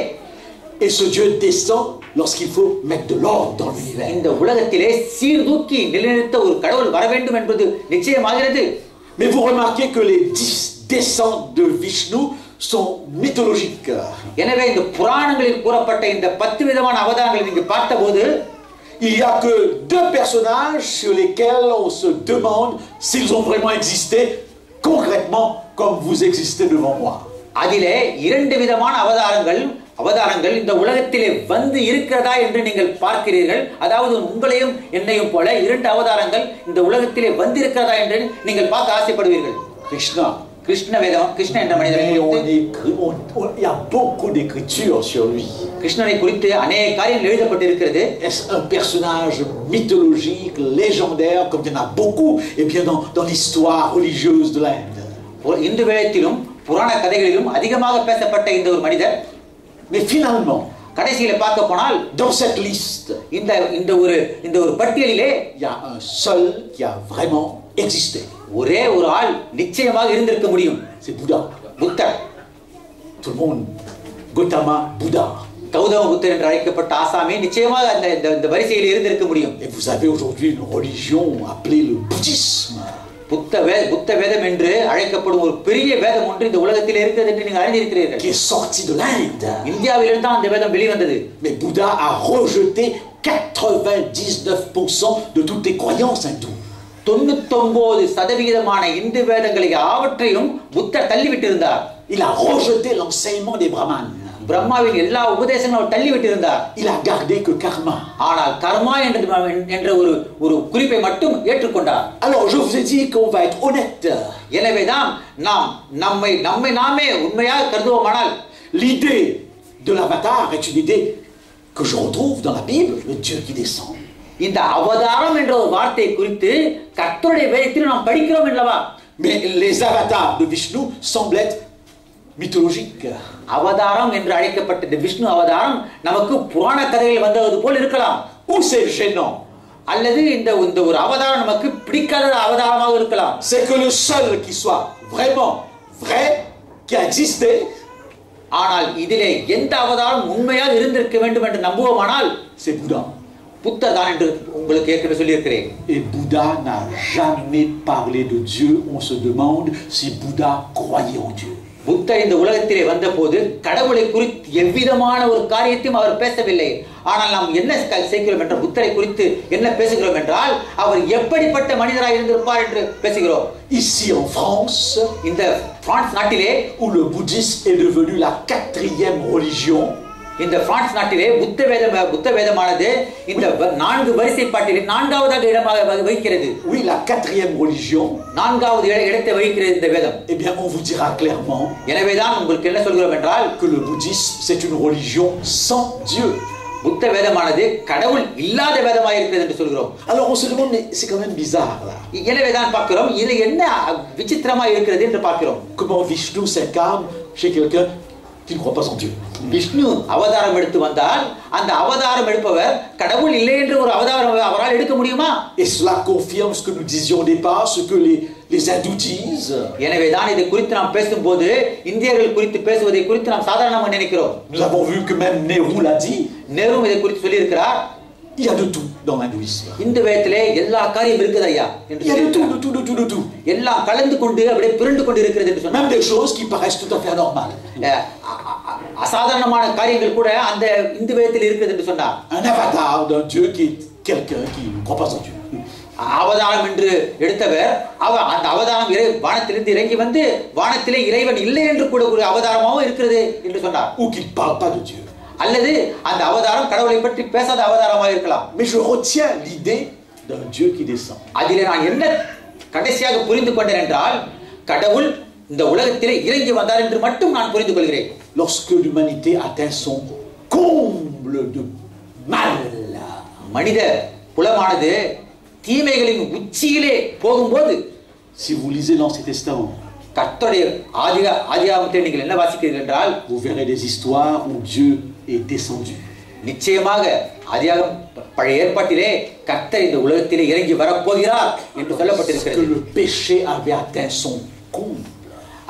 Et ce Dieu descend lorsqu'il faut mettre de l'ordre dans l'univers. இந்த உலகத்திலே சீர்தூக்கி நிலைநிறுத்த ஒரு கடவுள் வர வேண்டும் என்பது நிச்சயமாகிறது. Mais vous remarquez que les 10 descentes de Vishnu sont mythologiques. எனவே இந்த புராணங்களில் கூறப்பட்ட இந்த 10 விதமான அவதாரங்களை நீங்க பார்த்தபோது, il y a que 2 personnages sur lesquels on se demande s'ils ont vraiment existé concrètement comme vous existez devant moi. அதிலே 2 விதமான அவதாரங்கள் இந்த உலகத்திலே வந்து இருக்கிறதா என்று நீங்கள் பார்க்கிறீர்கள். அதாவது உங்களையும் என்னையும் போல 2 அவதாரங்கள் இந்த உலகத்திலே வந்திருக்கிறதா என்று நீங்கள் பார்க்க ஆசைப்படுவீர்கள். கிருஷ்ண என்ற மனிதரை il y a beaucoup d'écritures sur lui. கிருஷ்ணனை குறித்து அநேக காரியங்கள் எழுதப்பட்டிருக்கிறது. Est-ce un personnage mythologique, légendaire, comme il y en a beaucoup, et bien dans l'histoire religieuse de l'Inde. Hindu வேதத்திலும் புராண கதைகளிலும் அதிகமாக பேசப்பட்ட இந்த ஒரு மனிதர், mais finalement, கடைசியில பார்க்க போனால் dans cette liste, இந்த ஒரு பட்டியலிலே il y a un seul qui a vraiment existé. ஒரே ஒரு ஆள் நிச்சயமாக இருந்திருக்க முடியும். C'est Bouddha. புத்தர். Tout le monde, Gautama, Bouddha. Gautama புத்தர் என்று அழைக்கப்பட்ட ஆசாமி நிச்சயமாக இந்த வரிசையில் இருந்திருக்க முடியும். Et vous avez aujourd'hui une religion appelée le bouddhisme. புத்த வேதம் என்று அழைக்கப்படும் ஒரு பெரிய வேதம் ஒன்று இந்த உலகத்தில் இருக்கிறது என்று நீங்கள் அறிந்திருக்கிறீர்கள். Qui est sorti de l'Inde. இந்தியாவிலிருந்து தான் அந்த வேதம் வெளிவந்தது. Mais Bouddha a rejeté 99% de toutes les croyances hindoues. 99% Hindu வேதங்களை யாவற்றையும் புத்தர் தள்ளிவிட்டிருந்தார். Il a rejeté l'enseignement des brahmanes. பிரம்மாவின் எல்லா உபதேசங்களும் தள்ளிவிட்டிருந்தார். Il a gardé que karma. ஆனால் கர்மா என்ற ஒரு குறிப்பை மட்டும் ஏற்றுக்கொண்டார். Alors je vous ai dit qu'on va être honnête. எனவேதான் நாம் நம்மை நாமே உண்மையாக கருதுவோமானால், l'idée de l'avatar est une idée que je retrouve dans la Bible, le Dieu qui descend. இந்த அவதாரம் என்ற ஒரு வார்த்தை குறித்து கர்த்தருடைய வேதத்தில் நாம் படிக்கிறோம் அல்லவா? Mais les avatars de Vishnu semblent être mythologiques. அவதாரம் என்று அழைக்கப்பட்ட விஷ்ணு அவதாரம் நமக்கு புராண கதையில் வந்தது போல் இருக்கலாம். Ou c'est gênant அல்லது இந்த இந்த ஒரு அவதாரம் நமக்கு பிடிக்காத அவதாரமாக இருக்கலாம். C'est que le seul qui soit vraiment vrai, qui a existé, ஆனால் இதிலே எந்த அவதாரம் உண்மையாக இருந்திருக்க வேண்டும் என்று நம்புவோமானால் c'est Bouddha. புத்தர் தான் என்று உங்களுக்கு ஏற்கனவே சொல்லியிருக்கிறேன். Et Bouddha n'a jamais parlé de Dieu. On se demande si Bouddha croyait en Dieu. புத்தர் இந்த உலகத்திலே வந்தபோது கடவுளை குறித்து எவ்விதமான ஒரு காரியத்தையும் அவர் பேசவில்லை. ஆனால் நாம் என்ன செய்கிறோம் என்ற புத்தரை குறித்து என்ன பேசுகிறோம் என்றால் அவர் எப்படிப்பட்ட மனிதராக இருந்திருப்பார் என்று பேசுகிறோம். Ici en France, இந்த பிரான்ஸ் நாட்டிலே où le bouddhisme est devenu la 4e religion, இந்த பிரான்ஸ் நாட்டிலே புத்த வேதமானது இந்த 4 வரிசைப்பாட்டிலே 4வது இடமாக வகிக்கிறது. oui, la 4e religion, 4வது இடத்தை வகிக்கிறது இந்த வேதம். eh bien on vous dira clairement எனவேதான் உங்களுக்கு என்ன சொல்கிறோம் என்றால் que le bouddhisme c'est une religion sans Dieu. புத்த வேதமானது கடவுள் இல்லாத வேதமாக இருக்கிறது என்று சொல்கிறோம். Alors on se demande, mais c'est quand même bizarre là. எனவேதான் பார்க்கிறோம் இது என்ன விசித்திரமா இருக்கிறது என்று பார்க்கிறோம். Comment Vishnu s'incarne chez quelqu'un qui ne croit pas en Dieu. Vishnu அவதாரம் எடுத்து வந்தால் அந்த அவதாரம் எடுப்பவர் கடவுள் இல்லை என்று ஒரு அவதாரம் அவரால் எடுக்க முடியுமா? Et cela confirme ce que nous disions au départ, ce que les hindous disent. எனவேதான் இதை குறித்து நாம் பேசும்போது இந்தியர்கள் குறித்து பேசுவதை குறித்து நாம் சாதாரணமாக நினைக்கிறோம். Nous avons vu que même Nehru l'a dit. Nehru இதை குறித்து சொல்லி இருக்கிறார். Il y a de tout dans l'hindouisme. இந்த வேதத்திலே எல்லா காரியம் இருக்குது ஐயா என்று Il y a de tout. எல்லாம் கலந்து கொண்டு அப்படியே பிறண்டு கொண்டு இருக்கிறது என்று சொன்னார். Même des choses qui paraissent tout à fait anormales. அசாதாரணமான காரியங்கள் கூட அந்த இந்த வேதத்தில் இருக்கிறது என்று சொன்னார். Un avatar d'un Dieu qui est quelqu'un qui ne croit pas en Dieu. அவதாரம் என்று எடுத்தவர் அந்த அவதாரம் வானத்திலிருந்து இறங்கி வந்து வானத்திலே இறைவன் இல்லை என்று கூட ஒரு அவதாரமாகவும் இருக்கிறது என்று சொன்னார். Ou qu'il ne parle pas de Dieu. அல்லது அந்த அவதாரம் கடவுளை பற்றி பேசாத அவதாரமாக இருக்கலாம். Mais je retiens l'idée d'un Dieu qui descend. அதிலே நான் என்ன கடைசியாக புரிந்து கொண்டேன் என்றால் கடவுள் இந்த உலகத்திலே இறங்கி வந்தார் என்று மட்டும் நான் புரிந்து கொள்கிறேன். Lorsque l'humanité atteint son comble de mal. மனித குலமானது தீமைகளின் உச்சியிலே போகும்போது, si vous lisez l'Ancien Testament, கர்த்தருடைய ஆதியாகமத்தை நீங்கள் என்ன வாசிக்கிறீர்கள் என்றால் vous verrez des histoires où Dieu est descendu. நிச்சயமாக ஆதியாகம பழைய ஏற்பாட்டிலே கர்த்தர் இந்த உலகத்திலே இறங்கி வரப்போகிறார் என்று சொல்லப்பட்டிருக்கிறது. Le péché avait atteint son comble.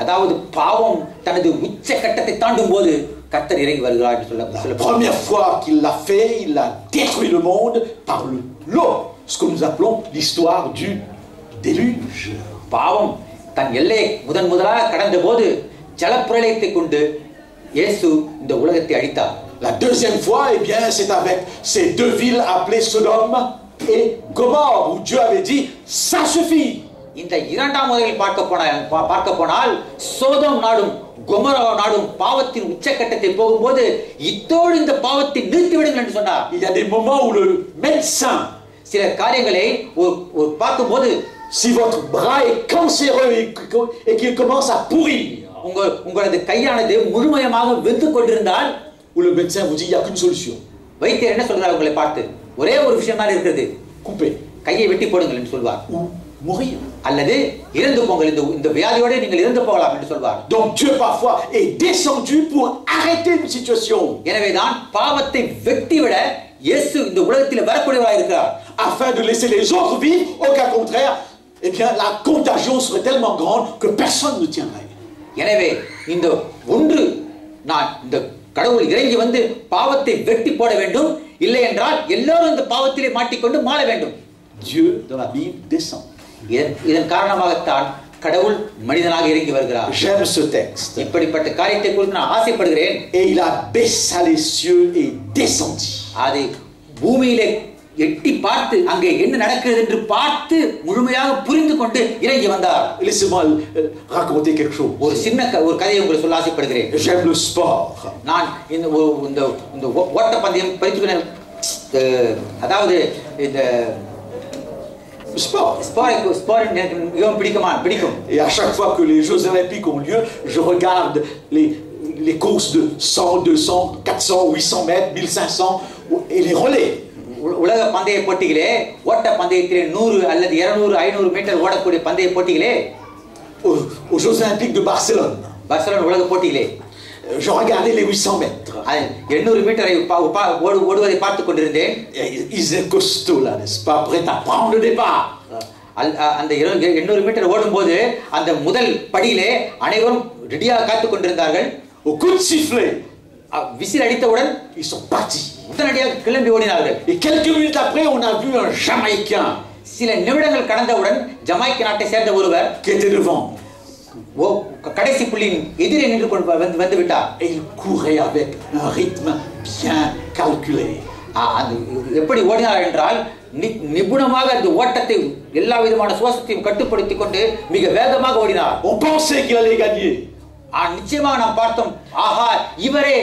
அதாவது பாவம் தனது உச்ச கட்டத்தை தாண்டும் போது கர்த்தர் இறங்கி வருகிறார் என்று சொல்லப்பட்டிருக்கிறது. La première fois qu'il l'a fait, il a détruit le monde par l'eau, ce que nous appelons l'histoire du déluge. பாவம் தன் எல்லையை முதலாக கடந்த போது ஜலப்பிரளயத்தை கொண்டு இயேசு இந்த உலகத்தை அழித்தார். La deuxième fois, eh bien, c'est avec ces deux villes appelées Sodome et Gomorrhe, où Dieu avait dit, ça suffit. இந்த இரண்டாம் முதலில் பார்க்க போனால் சோதோம் நாடும் கொமோரா நாடும் பாவத்தின் உச்சக்கட்டத்தை போகும்போது இத்தோடு இந்த பாவத்தை நிறுத்திவிடுங்கள் என்று சொன்னார். Il y a des moments où le médecin, சில காரியங்களை பார்க்கும்போது, si votre bras est cancéreux et qu'il commence à pourrir, உங்களது கையானது முழுமையாக வெந்து கொண்டிருந்தால், où le médecin vous dit il n'y a qu'une solution, வைத்தியர் என்ன சொல்றார் உங்களை பார்த்து, ஒரே ஒரு விஷயம் தான் இருக்கிறது, couper, கையை வெட்டி போடுங்கள் என்று சொல்வார். ou mourir. அல்லது இறந்து போங்கள், இந்த வியாதியோட நீங்கள் இறந்து போகலாம் என்று சொல்வார். Donc Dieu parfois est descendu pour arrêter une situation, எனவேதான் பாவத்தை வெட்டிவிட இயேசு இந்த உலகத்தில் வரக்கூடியவராக இருக்கிறார், afin de laisser les autres vivre. Au cas contraire, eh bien la contagion serait tellement grande que personne ne tiendrait. எனவே இந்த ஒன்று நான் இந்த கடவுள் இறங்கி வந்து பாவத்தை வெட்டி போட வேண்டும், இல்லை என்றால் எல்லாரும் இந்த பாவத்திலே மாட்டிக்கொண்டு மாள வேண்டும். Dieu dans la Bible descend. இதன் காரணமாகத்தான் கடவுள் மனிதனாக இறங்கி வருகிறார். J'aime ce texte. இப்படிப்பட்ட காரியத்தை குறித்து நான் ஆசைப்படுகிறேன். Et il abaissa les cieux et descendit. அதை பூமியிலே எட்டி பார்த்து அங்கே என்ன நடக்கிறது என்று பார்த்து முழுமையாக புரிந்து கொண்டு இறங்கி வந்தார். Laissez-moi raconter quelque chose. ஒரு கதையை உங்களுக்கு சொல்ல ஆசைப்படுகிறேன். J'aime le sport. நான் இந்த ஓட்டப்பந்தயம் பயிற்சி, அதாவது இந்த sport எனக்கு மிகவும் பிடிக்கும். Et à chaque fois que les Jeux Olympiques ont lieu, je regarde les courses de 100, 200, 400, 800 mètres, 1500 et les relais. உலக பந்தய போட்டிகளே, ஓட்ட பந்தயத்திலே 100 அல்லது 200, 500 மீட்டர் ஓடக்கூடிய பந்தய போட்டிகளே, aux Jeux Olympiques de Barcelone. Barcelona உலக போட்டிகளே, Je regardais les 800 mètres. 800 மீட்டரை ஓடுவதை பார்த்து கொண்டிருந்தேன். Ils étaient costauds là, n'est-ce pas, prêts à prendre le départ. அந்த 800 மீட்டர் ஓடும்போது அந்த முதல் படியிலே அனைவரும் ரெடியாக காத்துக் கொண்டிருந்தார்கள். Au coup de sifflet, whistle அடித்தவுடன் ils sont partis. உடனடியாக கிளம்பி ஓடினார்கள். Et quelques minutes après, on a vu un Jamaïcain சில நிமிடங்கள் கடந்தவுடன் ஜமாய்க்க நாட்டை சேர்ந்த ஒருவர் qui était devant. கடைசி புள்ளியின் எதிரே நின்று கொண்டு வந்து விட்டார். Et il courait avec un rythme bien calculé. எப்படி ஓடினார் என்றால் நிபுணமாக அந்த ஓட்டத்தை எல்லா விதமான சுவாசத்தையும் கட்டுப்படுத்திக் கொண்டு மிக வேகமாக ஓடினார். On pensait qu'il allait gagner. நிச்சயமாக நாம் பார்த்தோம், ஆஹா இவரே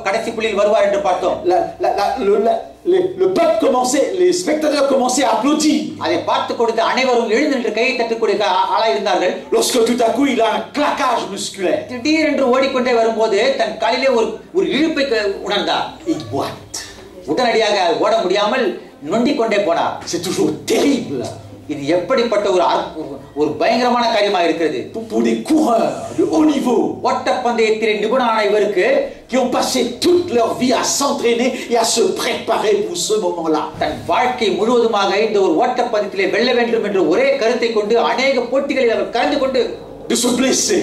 கடைசி புள்ளியில் வருவார் என்று பார்த்தோம். Le peuple commençait, les spectateurs commençaient à applaudir. அதை பார்த்து கொடுத்து அனைவரும் எழுந்து நின்று கையை தட்டக்கூடிய ஆளாக இருந்தார்கள். Lorsque tout à coup il a un claquage musculaire. திடீரென்று ஓடிக்கொண்டே வரும்போது தன் காலிலே ஒரு இழுப்பை உணர்ந்தார். Il boite. உடனடியாக ஓட முடியாமல் நொண்டிக் கொண்டே போனார். C'est toujours terrible. இது எப்படிப்பட்ட ஒரு பயங்கரமான காரியமாக இருக்கிறது. Pour des coureurs de haut niveau, ஓட்டப்பந்தயத்திலே நிபுணரான இவருக்கு, qui ont passé toute leur vie à s'entraîner et à se préparer pour ce moment-là. தன் வாழ்க்கை முழுவதுமாக இந்த ஒரு ஓட்டப்பந்தயத்திலே வெல்ல வேண்டும் என்ற ஒரே கருத்தை கொண்டு அநேக போட்டிகளில் அவர் கலந்து கொண்டு de se blesser,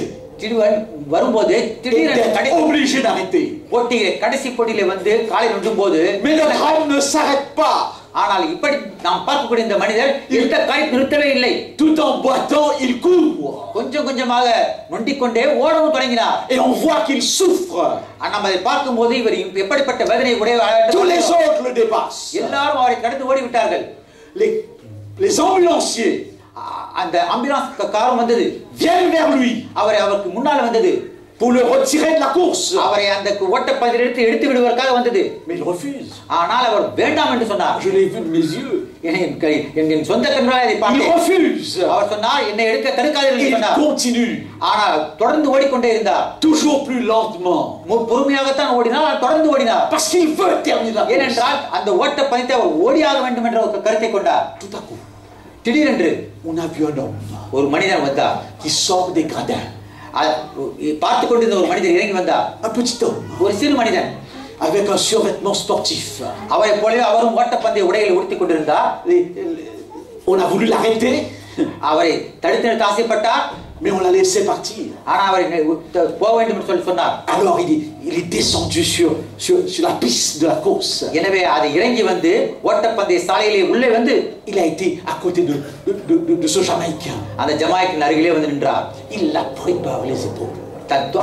வரும்போது திடீரென்று obligé d'arrêter. போட்டியிலே கடைசி போட்டியிலே வந்து காலை நொண்டும் போது, mais notre homme ne s'arrête pas. ஆனால் இப்படி நாம் பார்க்கக்கூடிய இந்த மனிதர் இந்த காரியத்தை நிறுத்தவே இல்லை. Tout en boitant, il court. கொஞ்சம் கொஞ்சமாக நொண்டிக் கொண்டே ஓடவும் தொடங்கினார். Et on voit qu'il souffre. நாம் அதை பார்க்கும்போது இவர் எப்படிப்பட்ட வேதனை உடையவர். Tous les autres le dépassent. எல்லாரும் அவரை கடந்து ஓடிவிட்டார்கள். Les ambulanciers, அந்த ஆம்புலன்ஸ் காரும் வந்தது, viennent vers lui. அவருக்கு முன்னால் வந்தது, pour le retirer de la course. அவரை அந்த ஓட்டப்பந்தயத்தை எடுத்து விடுவதற்காக வந்தது. Mais il refuse. ஆனால் அவர் வேண்டாம் என்று சொன்னார். Je l'ai vu de mes yeux. என் சொந்த கண்ணால் அதை பார்த்தேன். Il refuse. அவர் சொன்னார், என்னை எடுக்க தடுக்காதீர்கள் என்று சொன்னார். Il continue. ஆனால் தொடர்ந்து ஓடிக்கொண்டே இருந்தார். Toujours plus lentement. பொறுமையாகத்தான் ஓடினார், தொடர்ந்து ஓடினார். Parce qu'il veut terminer la course. ஏனென்றால் அந்த ஓட்டப்பந்தயத்தை அவர் ஓடியாக வேண்டும் என்ற ஒரு கருத்தை கொண்டார். Tout à coup, திடீரென்று on a vu un homme ஒரு மனிதன் வந்தார். qui sort des gradins. பார்த்து கொண்டிருந்த ஒரு மனிதர் இறங்கி வந்தார். Un petit homme. ஒரு சிறு மனிதன். Avec un survêtement sportif. அவரை போலவே அவரும் ஓட்டப்பந்தய உடைகளை உடுத்திக் கொண்டிருந்தார். On a voulu l'arrêter. அவரை தடுத்து நிறுத்த ஆசைப்பட்டார். Mais on l'a laissé partir. ஆனால் அவரை போக வேண்டும் என்று சொல்லி சொன்னார். Alors il est descendu sur la piste de la course. எனவே அது இறங்கி வந்து ஓட்டப்பந்தய சாலையிலே உள்ளே வந்து il a été à côté de ce Jamaïcain. அந்த ஜமாய்க்கின் அருகிலே வந்து நின்றார். Il l'a pris par les épaules.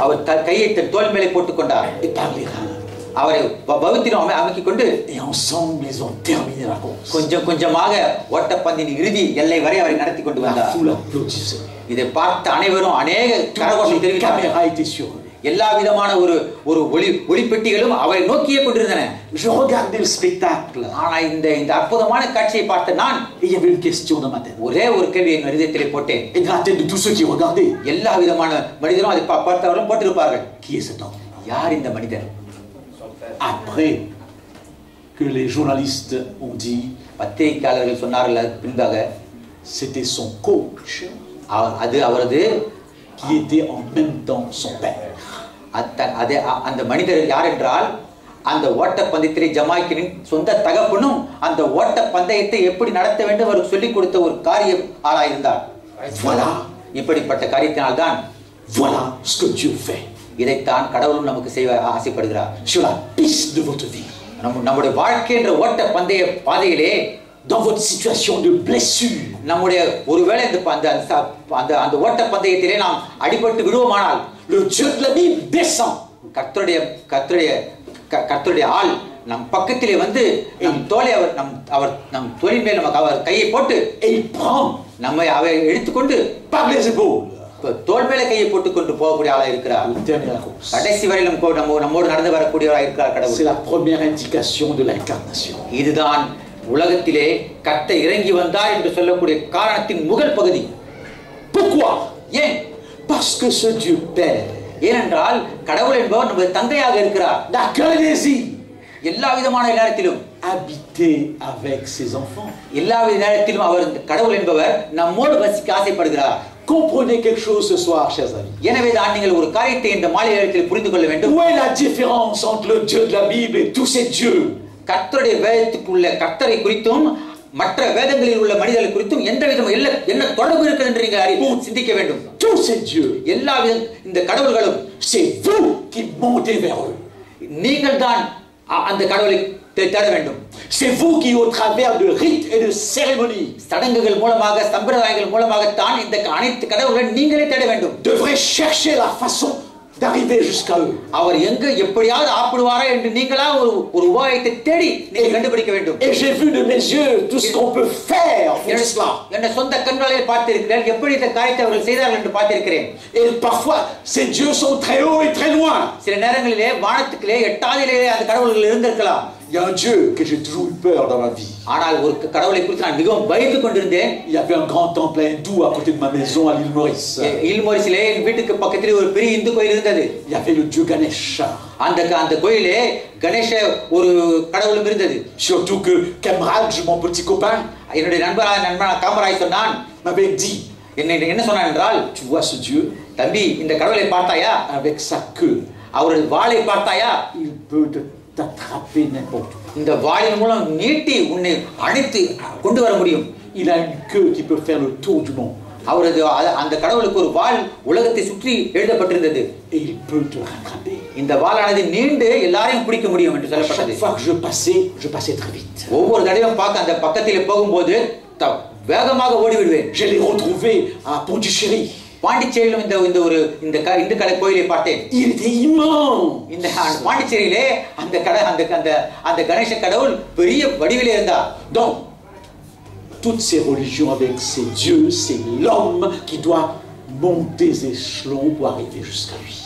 அவர் கையை தன் தோள் மேலே போட்டுக் கொண்டார். Et par les reins. அவரை பௌத்திரம் அமைக்கிக் கொண்டு, et ensemble ils ont terminé la course. கொஞ்சம் கொஞ்சமாக ஓட்டப்பந்தயின் இறுதி எல்லை வரை அவரை நடத்தி கொண்டு வந்தார். La foule applaudissait. இதை பார்த்த அனைவரும் அநேக கரகோஷம் தெரிவித்தார்கள். caméra était sur lui. எல்லா விதமான ஒரு ஒளிப்பெட்டிகளும் அவரை நோக்கியே கொண்டிருந்தன. Je regardais le spectacle. ஆனால் இந்த அற்புதமான காட்சியை பார்த்த நான், il y avait une question dans ma tête. ஒரே ஒரு கேள்வி என் இதயத்திலே போட்டேன். et dans la tête de tous ceux qui regardaient. எல்லா விதமான மனிதரும் அதை பார்த்தவர்களும் போட்டிருப்பார்கள். qui est cet homme? யார் இந்த மனிதர்? Après que les journalistes ont dit, பத்திரிகையாளர்கள் சொன்னார்கள் பின்பாக, c'était son coach. அது அவரது, qui était en même temps son père. அந்த மனிதர் யார் என்றால், அந்த ஓட்டப்பந்தயத்திலே ஜமாய்க்கின் சொந்த தகப்பனும் அந்த ஓட்டப்பந்தயத்தை எப்படி நடத்த வேண்டும் அவருக்கு சொல்லிக் கொடுத்த ஒரு காரிய ஆளாயிருந்தார். Voilà. இப்படிப்பட்ட காரியத்தினால் தான், voilà ce que Dieu fait. இதைத்தான் கடவுளும் நமக்கு செய்ய ஆசைப்படுகிறார். sur la piste de votre vie. நம்முடைய வாழ்க்கை என்ற ஓட்டப்பந்தய பாதையிலே, dans votre situation de blessure, நம்முடைய ஒருவேளை அந்த ஓட்டப்பந்தயத்திலே நாம் அடிபட்டு விடுவோமானால், le Dieu de la Bible descend. கர்த்தருடைய ஆள் நம் பக்கத்திலே வந்து நம் தோலை நம் தோளின் மேல் நமக்கு அவர் கையை போட்டு, et il prend நம்மை அவர் எடுத்துக்கொண்டு par les épaules. தோள் மேலே கையை போட்டுக் கொண்டு போகக்கூடிய ஆளா இருக்கிறார். கடைசி வரை நம்மோடு நடந்து வரக்கூடியவராக இருக்கிறார் கடவுள். C'est la première indication de l'incarnation. இதுதான் உலகத்திலே கர்த்தர் இறங்கி வந்தார் என்று சொல்லக்கூடிய காரணத்தின் முதல் பகுதி. Pourquoi? ஏன்? Parce que ce Dieu Père, ஏனென்றால் கடவுள் என்பவர் நமது தந்தையாக இருக்கிறார். n'a qu'un désir, எல்லா விதமான நேரத்திலும் habiter avec ses enfants. எல்லா வித நேரத்திலும் அவர் கடவுள் என்பவர் நம்மோடு வசிக்க ஆசைப்படுகிறார். comprenez quelque chose ce soir, chers amis. எனவே தான் நீங்கள் ஒரு காரியத்தை இந்த மாலை நேரத்தில் புரிந்து கொள்ள வேண்டும். Où est la différence entre le Dieu de la Bible et tous ces dieux? கர்த்தருடைய வேதத்துக்குள்ள கர்த்தரை குறித்தும் மற்ற வேதங்களில் உள்ள மனிதர்கள் குறித்தும் எந்த விதம் என்ன தொடர்பு இருக்கிறது என்று நீங்கள் சிந்திக்க வேண்டும். Tous ces dieux, எல்லா இந்த கடவுள்களும் c'est vous qui montez vers eux. நீங்கள் தான் அந்த கடவுளை தேட வேண்டும். C'est vous qui, au travers de rites et de cérémonies, சடங்குகள் மூலமாக சம்பிரதாயங்கள் மூலமாக தான் இந்த அனைத்து கடவுள்களை நீங்களே தேட வேண்டும். devrez chercher la façon d'arriver jusqu'à eux. அவர் எங்க எப்படியாவது ஆப்பிடுவாரா என்று நீங்களா ஒரு உபாயத்தை தேடி நீங்கள் கண்டுபிடிக்க வேண்டும். Et j'ai vu de mes yeux tout ce qu'on peut faire pour cela. என்ன சொந்த கண்களால் பார்த்திருக்கிறேன் எப்படி இந்த காரியத்தை அவர்கள் செய்தார்கள் என்று பார்த்திருக்கிறேன். Et parfois ces dieux sont très hauts et très loin. சில நேரங்களிலே வானத்துக்குள்ளே எட்டாதிலே அந்த கடவுள்கள் இருந்திருக்கலாம். Il y a un Dieu que j'ai toujours eu peur dans ma vie. ஆனால் ஒரு கடவுளை குறித்து நான் மிகவும் பயந்து கொண்டிருந்தேன். Il y avait un grand temple hindou à côté de ma maison à l'île Maurice. île Mauriceலே என் வீட்டுக்கு பக்கத்திலே ஒரு பெரிய இந்து கோயில் இருந்தது. Il y avait le Dieu Ganesh. அந்த கோயிலே கணேஷ ஒரு கடவுளும் இருந்தது. Surtout que Kamraj, mon petit copain, என்னுடைய நண்பன் காமராஜ் சொன்னான், m'avait dit, என்ன சொன்னான் என்றால், tu vois ce Dieu, தம்பி இந்த கடவுளை பார்த்தாயா? avec sa queue, அவரது வாளை பார்த்தாயா? il peut t'attraper n'importe où. இந்த வாளின் மூலம் நீட்டி உன்னை அணைத்து கொண்டு வர முடியும். Il a une queue qui peut faire le tour du monde. அவரது அந்த கடவுளுக்கு ஒரு வாள் உலகத்தை சுற்றி எழுதப்பட்டிருந்தது. Et il peut te rattraper. இந்த வாளானது நீண்டு எல்லாரையும் பிடிக்க முடியும் என்று சொல்லப்பட்டது. Chaque fois que je passais très vite. ஒவ்வொரு தடவையும் பார்க்க அந்த பக்கத்திலே போகும்போது வேகமாக ஓடி விடுவேன். Je l'ai retrouvé à Pondichéry. பாண்டிச்சேரியிலும் இந்த கடை கோயிலை பார்த்தேன். Il était immense. இந்த பாண்டிச்சேரியிலே அந்த கணேச கடவுள் பெரிய வடிவிலே இருந்தார். Donc toutes ces religions avec ces dieux, c'est l'homme qui doit monter les échelons pour arriver jusqu'à lui.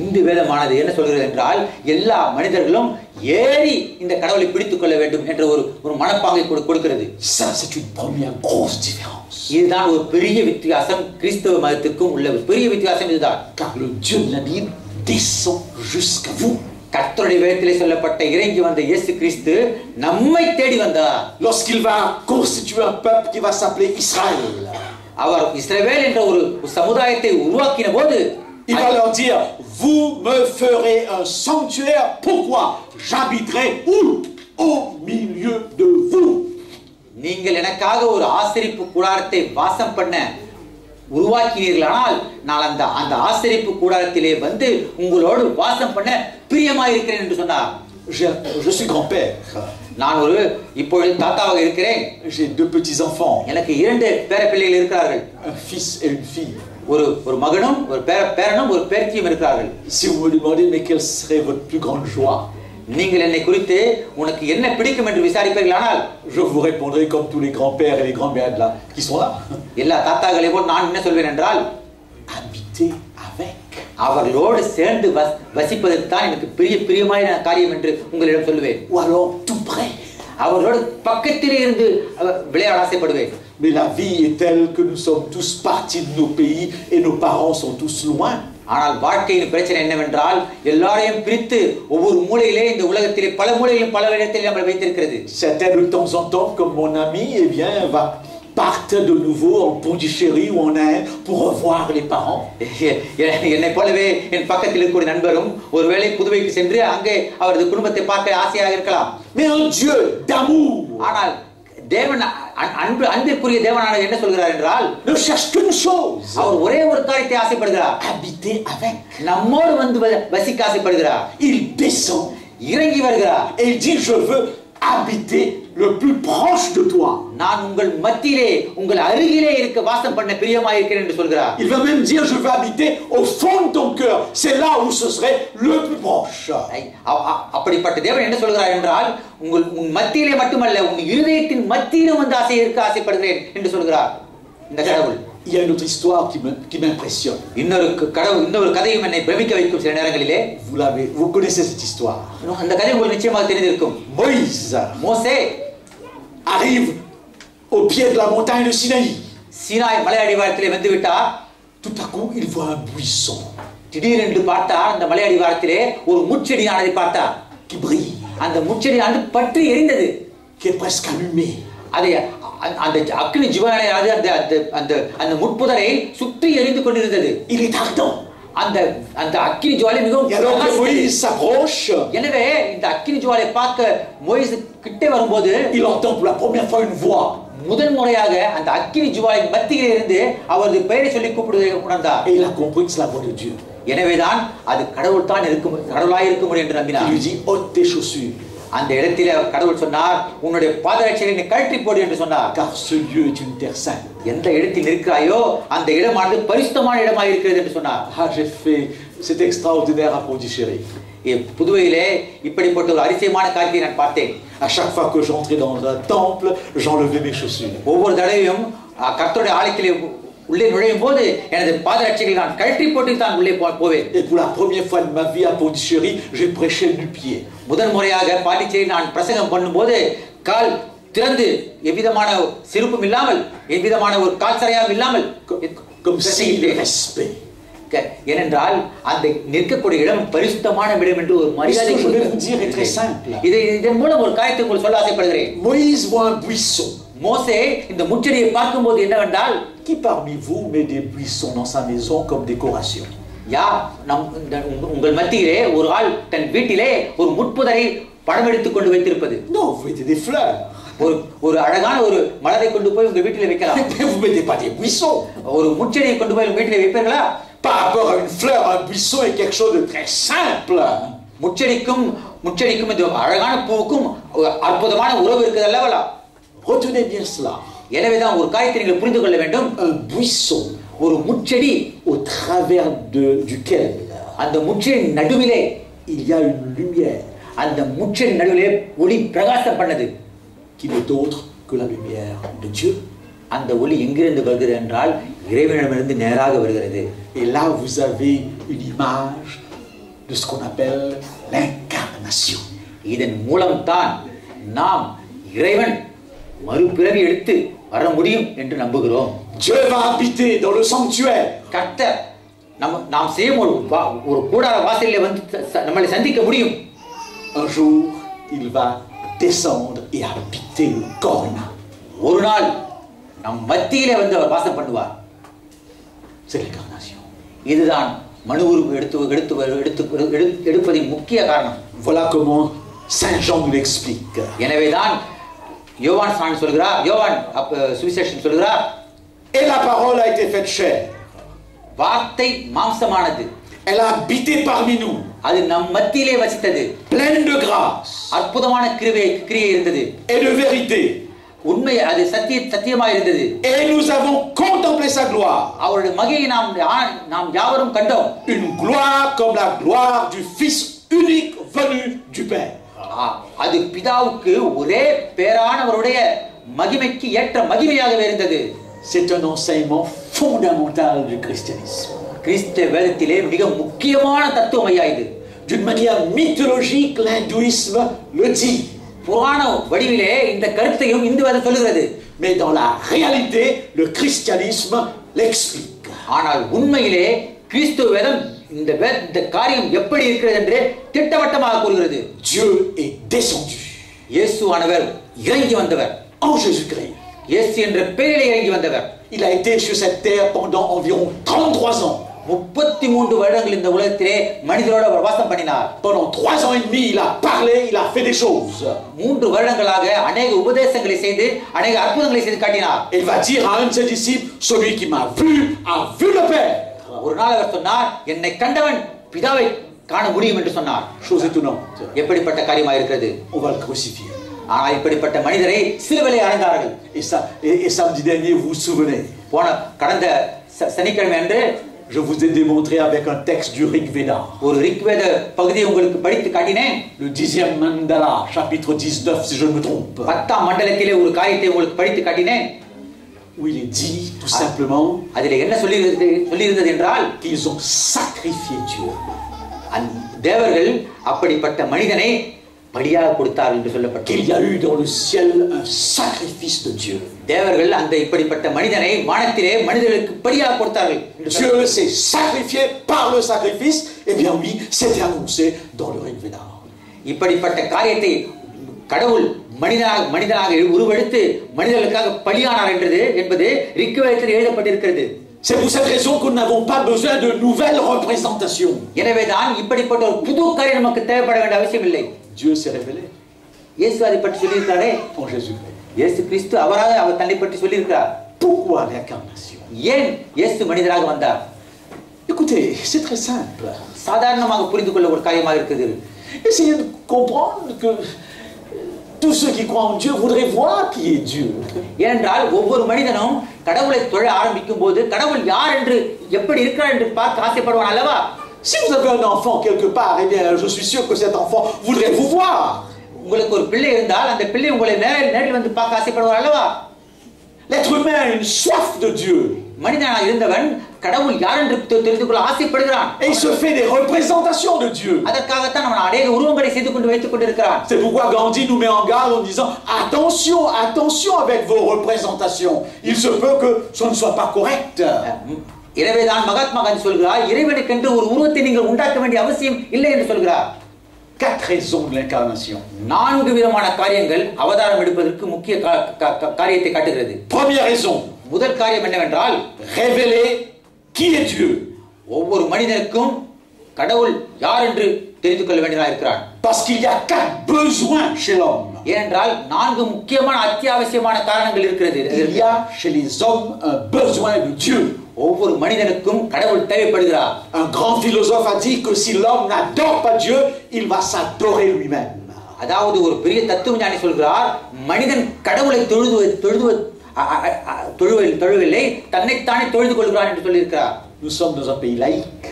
Hindu வேதமானது என்ன சொல்கிறது என்றால் எல்லா மனிதர்களும் ஏறி இந்த கடவுளை பிடித்துக் கொள்ள வேண்டும் என்ற ஒரு மனப்பாங்கை கொடுக்கிறது. Ça c'est une première grosse différence. இதுதான் ஒரு பெரிய வித்தியாசம். கிறிஸ்தவ மதத்துக்கும் உள்ள பெரிய வித்தியாசம் இதுதான். Car le Dieu de la Bible descend jusqu'à vous. கர்த்தருடைய வேதத்திலே சொல்லப்பட்ட இறங்கி வந்த இயேசு கிறிஸ்து நம்மை தேடி வந்தார். Lorsqu'il va constituer un peuple qui va s'appeler Israël, அவர் இஸ்ரவேல் என்ற ஒரு சமுதாயத்தை உருவாக்கின போது il va leur dire, vous me ferez un sanctuaire. Pourquoi? J'habiterai où? Au milieu de vous. நீங்கள் எனக்காக ஒரு ஆசரிப்பு கூடாரத்தை வாசம் பண்ண உருவாக்கினீர்களானால் நான் அந்த ஆசரிப்பு கூடாரத்திலே வந்து உங்களோடு வாசம் பண்ண பிரியமாயிருக்கிறேன் என்று சொன்னார். Je suis grand-père. நான் இப்பொழுது தாத்தாவாக இருக்கிறேன். J'ai 2 petits enfants. எனக்கு 2 பேரப்பிள்ளைகள் இருக்கிறார்கள். Un fils et une fille. ஒரு மகனும் ஒரு பேரனும் ஒரு பேத்தியும் இருக்கிறார்கள். Si vous me demandez mais quelle serait votre plus grande joie, நீங்கள் என்னை குறித்து உனக்கு என்ன பிடிக்கும் என்று விசாரிப்பீர்களானால் je vous répondrai comme tous les grands-pères et les grands-mères là qui sont là. எல்லா தாத்தாக்களை போல் நான் என்ன சொல்வேன் என்றால் habiter avec. அவர்களோடு சேர்ந்து வசிப்பதற்கு தான் எனக்கு பிரியமான காரியம் என்று உங்களிடம் சொல்லுவேன். Ou alors tout près. அவர்களோடு பக்கத்திலே இருந்து விளையாட ஆசைப்படுவேன். Mais la vie est telle que nous sommes tous partis de nos pays et nos parents sont tous loin. ஆனால் வாழ்க்கையின் பிரச்சனை என்னவென்றால் எல்லாரையும் பிரித்து ஒவ்வொரு மூலையிலே இந்த உலகத்திலே பல மூலையிலும் பல இடத்தில் நம்ம வைத்திருக்கிறது. Certains de temps en temps comme mon ami va partir de nouveau en Pondichéry ou en Inde pour revoir les parents. என்னை போலவே என் பக்கத்தில் இருக்கக்கூடிய நண்பரும் ஒருவேளை புதுவைக்கு சென்று அங்கே அவரது குடும்பத்தை பார்க்க ஆசையாக இருக்கலாம். Mais un Dieu d'amour. ஆனால் தேவன் அன்பிற்குரிய தேவனானவர் என்ன சொல்கிறார் என்றால் ne cherche qu'une chose. அவர் ஒரே ஒரு காரியத்தை ஆசைப்படுகிறார். habiter avec. நம்மோடு வந்து வசிக்க ஆசைப்படுகிறார். Il descend. இறங்கி வருகிறார். Et il dit je veux habiter le plus proche de toi. நான் உங்கள் மத்தியிலே உங்கள் அருகிலே இருக்க வாசம் பண்ண பிரியமாய் இருக்கிறேன் என்று சொல்கிறார். Il va même dire je veux habiter au fond de ton cœur. C'est là où ce serait le plus proche. அப்படிப்பட்ட தேவன் என்ன சொல்கிறார் என்றால் உன் மத்தியிலே மட்டுமல்ல உன் இருதயத்தின் மத்தியிலும் வந்து ஆசைப்படுகிறேன் என்று சொல்கிறார் இந்த கடவுள். Il y a une autre histoire qui m'impressionne. இன்னொரு கதையும் என்னை பிரமிக்க வைக்கும் சில நேரங்களிலே. Vous connaissez cette histoire. அந்த கதை உங்களுக்கு நிச்சயமாக தெரிந்திருக்கும். மோசே arrive au pied de la montagne de Sinaï. Sinai மலை அடிவாரத்திலே வந்து விட்டார். Tout à coup, il voit un buisson. திடீரென்று பார்த்தார் அந்த மலை அடிவாரத்திலே ஒரு முட்செடியானதை பார்த்தார். Qui brille. அந்த முட்செடியானது பற்றி எரிந்தது. Qui est presque allumé. அதை அந்த அக்கினி ஜுவாலையானது அந்த அந்த அந்த அந்த முட்புதரை சுற்றி எரிந்து கொண்டிருந்தது. Il est ardent. அந்த அந்த அக்கினி ஜுவாலை மிகவும் Et alors que Moïse s'approche, எனவே இந்த அக்கினி ஜுவாலை பார்க்க மோசே கிட்டே வரும்போது il entend pour la première fois une voix. முதன் முறையாக அந்த அக்கினி ஜுவாலை மத்தியிலே இருந்து அவரது பெயரை சொல்லி கூப்பிடுவதை உணர்ந்தார். Et il a compris que c'est la voix de Dieu. எனவேதான் அது கடவுள் தான் கடவுளாய் இருக்க முடியும் என்று நம்பினார். Il lui dit ôte tes chaussures. அந்த இடத்திலே கடவுள் சொன்னார் உன்னுடைய பாதரட்சைகளை கழற்றி போடு என்று சொன்னார். Car ce lieu est une terre sainte. எந்த இடத்தில் இருக்கிறாயோ அந்த இடமானது பரிசுத்தமான இடமாக இருக்கிறது என்று சொன்னார். Ah, j'ai fait cet extraordinaire à Pondichéry. புதுவையிலே இப்படிப்பட்ட ஒரு அதிசயமான காரியத்தை நான் பார்த்தேன். À chaque fois que j'entrais dans un temple, j'enlevais mes chaussures. ஒவ்வொரு தடவையும் கர்த்தருடைய ஆலயத்திலே உள்ளே நுழையும் போது எனது பாதரட்சைகளை நான் கழற்றி போட்டு தான் உள்ளே போவேன். Et pour la première fois de ma vie à Pondichéry, j'ai prêché nu-pied. முதன் முறையாக பாண்டிச்சேரியில் நான் பிரசங்கம் பண்ணும்போது கால் திறந்து எவ்விதமான சிறுப்பும் இல்லாமல் எவ்விதமான ஒரு கால் சரையாவும் இல்லாமல் Comme signe de respect. ஏனென்றால் அந்த நிற்கக்கூடிய இடம் பரிசுத்தமான இடம் என்று ஒரு மரியாதை. Ce que je vais vous dire est très simple. இதன் மூலம் ஒரு காரியத்தை உங்களுக்கு சொல்ல ஆசைப்படுகிறேன். Moïse voit un buisson. மோசே இந்த முச்செடியை பார்க்கும்போது என்னவென்றால் Qui parmi vous met des buissons dans sa maison comme décoration? உங்கள் மத்தியிலே ஒரு ஆள் தன் வீட்டிலே ஒரு முட்புதரை படம் எடுத்துக் கொண்டு வைத்திருப்பது? Non, vous mettez des fleurs. ஒரு அழகான ஒரு மலரை கொண்டு போய் உங்க வீட்டிலே வைக்கலாம். Mais vous mettez pas des buissons. ஒரு முச்செடியை கொண்டு போய் உங்க வீட்டிலே வைப்பீர்களா? Par rapport à une fleur, un buisson est quelque chose de très simple. முச்செடிக்கும் இந்த அழகான பூவுக்கும் அற்புதமான உறவு இருக்குது அல்லவா? Retenez bien cela. எனவேதான் ஒரு காரியத்தை நீங்கள் புரிந்து கொள்ள வேண்டும். Un buisson, ஒரு முச்செடி au travers duquel அந்த முச்செடி நடுவிலே il y a une lumière அந்த முச்செடி நடுவிலே ஒளி பிரகாசம் பண்ணது. qui n'est autre que la lumière de Dieu. அந்த ஒளி எங்கிருந்து வருகிறது என்றால் இறைவனிடமிருந்து நேராக வருகிறது. Et là vous avez une image de ce qu'on appelle l'incarnation. இதன் மூலம் தான் நாம் இறைவன் மறுபிறவி எடுத்து வர முடியும் என்று நம்புகிறோம். Dieu va habiter dans le sanctuaire. கர்த்தர் நாம் செய்யும் ஒரு கூடார வாசலிலே வந்து நம்மளை சந்திக்க முடியும். Un jour, il va descendre et habiter le corps. ஒரு நாள் நம் மத்தியிலே வந்து அவர் வாசம் பண்ணுவார். C'est l'incarnation. இதுதான் மனு உருவு எடுப்பதின் முக்கிய காரணம். Voilà comment Saint Jean nous l'explique. எனவேதான் யோவான் சான் சொல்கிறார், யோவான் சுவிசேஷன் சொல்கிறார், Et la parole a été faite chair. வார்த்தை மாம்சமானது. Elle a habité parmi nous. அது நம் மத்தியிலே வசித்தது. Pleine de grâce. அற்புதமான கிரியை இருந்தது. Et de vérité. உண்மை அது சத்தியமாய் இருந்தது. Et nous avons contemplé sa gloire. அவருடைய மகிமையை நாம் யாவரும் கண்டோம். Une gloire comme la gloire du Fils unique venu du Père. அது பிதாவுக்கு ஒரே பேரானவருடைய மகிமைக்கு ஏற்ற மகிமையாகவே இருந்தது. C'est un enseignement fondamental du christianisme. கிறிஸ்தவ வேதத்திலே மிக முக்கியமான தத்துவம் ஐயா இது. D'une manière mythologique, l'hindouisme le dit. புராண வடிவிலே இந்த கருத்தையும் இந்து வேதம் சொல்லுகிறது. Mais dans la réalité, le christianisme l'explique. ஆனால் உண்மையிலே கிறிஸ்தவ வேதம் இந்த காரியம் எப்படி இருக்கிறது என்று திட்டவட்டமாக கூறுகிறது. Dieu est descendu. இயேசுவானவர் இறங்கி வந்தவர். En Jésus-Christ. இயேசு என்ற பெயரிலே இறங்கி வந்தவர். Il a été sur cette terre pendant environ 33 ans. 33 வருடங்கள் இந்த உலகத்திலே மனிதரோடு அவர் வாசம் பண்ணினார். Pendant 3 ans et demi, il a parlé, il a fait des choses. 3 வருடங்களாக अनेक உபதேசங்களை செய்து अनेक அற்புதங்களை செய்து காட்டினார். Il va dire à un de ses disciples, celui qui m'a vu a vu le Père. ஒரு நாள் அவர் சொன்னார், என்னை கண்டவன் பிதாவை காண முடியும் என்று சொன்னார். Chose étonnante. எப்படிப்பட்ட காரியமா இருக்கிறது? On va le crucifier. ஆனால் இப்படிப்பட்ட மனிதரை சிலுவையிலே அறைந்தார்கள். Et samedi dernier, vous vous souvenez? கடந்த சனிக்கிழமை அன்று je vous ai démontré avec un texte du Rig Veda. ஒரு ரிக்வேத பகுதியை உங்களுக்கு படித்து காட்டினேன். Le 10e mandala, chapitre 19 si je ne me trompe. 10ஆம் மண்டலத்திலே ஒரு காரியத்தை உங்களுக்கு படித்து காட்டினேன். Où il est dit tout simplement அதிலே என்ன சொல்லியிருந்தது என்றால் qu'ils ont sacrifié Dieu. தேவர்கள் அப்படிப்பட்ட மனிதனை பலியாக கொடுத்தார் என்று சொல்லப்பட்டது. Qu'il y a eu dans le ciel un sacrifice de Dieu. தேவர்கள் அந்த இப்படிப்பட்ட மனிதனை வானத்திலே மனிதர்களுக்கு பலியாக கொடுத்தார்கள். Dieu s'est sacrifié par le sacrifice. Eh bien oui, c'était annoncé dans le Rig Veda. இப்படிப்பட்ட காரியத்தை கடவுள் மனிதனாக உருவெடுத்து மனிதர்களுக்காக பலியானார் என்பது ரிக்வேதத்தில் எழுதப்பட்டிருக்கிறது. C'est pour cette raison que nous n'avons pas besoin de nouvelles représentations. எனவேதான் இப்படிப்பட்ட ஒரு புது காரியம் நமக்கு தேவைப்பட வேண்டிய அவசியம் இல்லை. Dieu s'est révélé இயேசு அதை பற்றி சொல்லியிருக்காரே. en Jésus-Christ. இயேசு கிறிஸ்து அவராக அவர் தன்னை பற்றி சொல்லியிருக்கிறார். Pourquoi l'incarnation? ஏன் இயேசு மனிதராக வந்தார்? Écoutez, c'est très simple. சாதாரணமாக புரிந்து கொள்ள ஒரு காரியமாக இருக்குது. Essayez de comprendre que tous ceux qui croient en Dieu voudraient voir qui est Dieu. ஏனென்றால் ஒவ்வொரு மனிதனும் கடவுளை தொழ ஆரம்பிக்கும் போது கடவுள் யார் என்று எப்படி இருக்கிறார் என்று பார்க்க ஆசைப்படுவான் அல்லவா? Si vous avez un enfant quelque part, eh bien, je suis sûr que cet enfant voudrait vous voir. உங்களுக்கு ஒரு பிள்ளை இருந்தால் அந்த பிள்ளை உங்களை நேரில் வந்து பார்க்க ஆசைப்படுவார் அல்லவா? L'être humain a une soif de Dieu. மனிதனாக இருந்தவன் கடவுள் யார் என்று தெரிந்து கொள்ள ஆசைப்படுகிறான். Et il se fait des représentations de Dieu. அதற்காகத்தான் அவன் அநேக உருவங்களை செய்து கொண்டு வைத்துக் கொண்டிருக்கிறான். C'est pourquoi Gandhi nous met en garde en disant attention, attention avec vos représentations. Il se peut que ce ne soit pas correct. எனவேதான் மகாத்மா காந்தி சொல்கிறார், இறைவனுக்கென்று ஒரு உருவத்தை நீங்கள் உண்டாக்க வேண்டிய அவசியம் இல்லை என்று சொல்கிறார். 4 raisons de l'incarnation. 4 விதமான காரியங்கள் அவதாரம் எடுப்பதற்கு முக்கிய காரியத்தை காட்டுகிறது. Première raison. முதல் காரியம் என்னவென்றால் révéler qui est Dieu. ஒவ்வொரு மனிதனுக்கும் கடவுள் யார் என்று தெரிந்து கொள்ள வேண்டியதாக இருக்கிறான். Parce qu'il y a 4 besoins chez l'homme. ஏனென்றால் 4 முக்கியமான அத்தியாவசியமான காரணங்கள் இருக்கிறது. Il y a chez les hommes un besoin de Dieu. ஒவ்வொரு மனிதனுக்கும் கடவுள் தேவைப்படுகிறார். Un grand philosophe a dit que si l'homme n'adore pas Dieu, il va s'adorer lui-même. அதாவது ஒரு பெரிய தத்துவஞானி சொல்கிறார், மனிதன் கடவுளை தொழுவதில்லை, தன்னைத்தானே தொழுது கொள்கிறான் என்று சொல்லியிருக்கிறார். Nous sommes dans un pays laïque.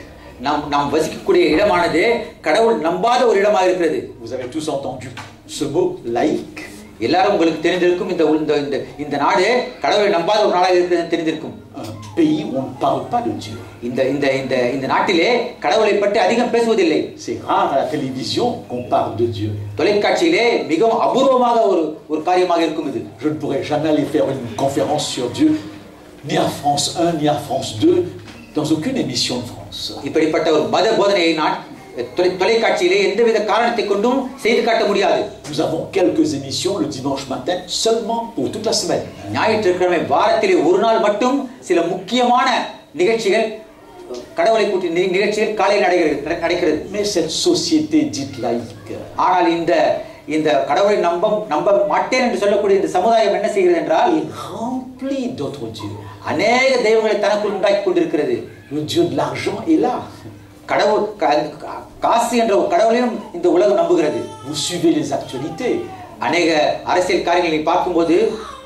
நாம் வசிக்கக்கூடிய இடமானது கடவுள் நம்பாத ஒரு இடமாக இருக்கிறது. Vous avez tous entendu ce mot laïque. எல்லாரும் உங்களுக்கு தெரிந்திருக்கும் இந்த நாடு கடவுளை நம்பாத ஒரு நாடாக இருக்கிறது தெரிந்திருக்கும். Un pays où on ne parle pas de Dieu. இந்த நாட்டிலே கடவுளை பற்றி அதிகம் பேசுவதில்லை. C'est rare à la télévision qu'on parle de Dieu. தொலைக்காட்சியிலே மிகவும் அபூர்வமாக ஒரு காரியமாக இருக்கும் இது. Je ne pourrais jamais aller faire une conférence sur Dieu ni à France 1 ni à France 2 dans aucune émission de France. இப்படிப்பட்ட ஒரு மத போதனையை நான் தொலைக்காட்சியிலே எந்தவித காரணத்தை கொண்டும் செய்து காட்ட முடியாது. Nous avons quelques émissions le dimanche matin seulement pour toute la semaine. ஞாயிற்றுக்கிழமை வாரத்திலே ஒரு நாள் மட்டும் சில முக்கியமான நிகழ்ச்சிகள் கடவுளை கூட்டி நிகழ்ச்சிகள் காலையில் நடக்கிறது. Mais cette société dite laïque. ஆனால் இந்த கடவுளை நம்ப மாட்டேன் என்று சொல்லக்கூடிய இந்த சமுதாயம் என்ன செய்கிறது என்றால் rempli d'autres dieux. அநேக தெய்வங்களை தனக்குள் உண்டாக்கி கொண்டிருக்கிறது. Le Dieu de l'argent est là. கடவுள் காசு என்ற கடவுளையும் இந்த உலகம் நம்புகிறது. Vous suivez les actualités. அநேக அரசியல் காரியங்களை பார்க்கும்போது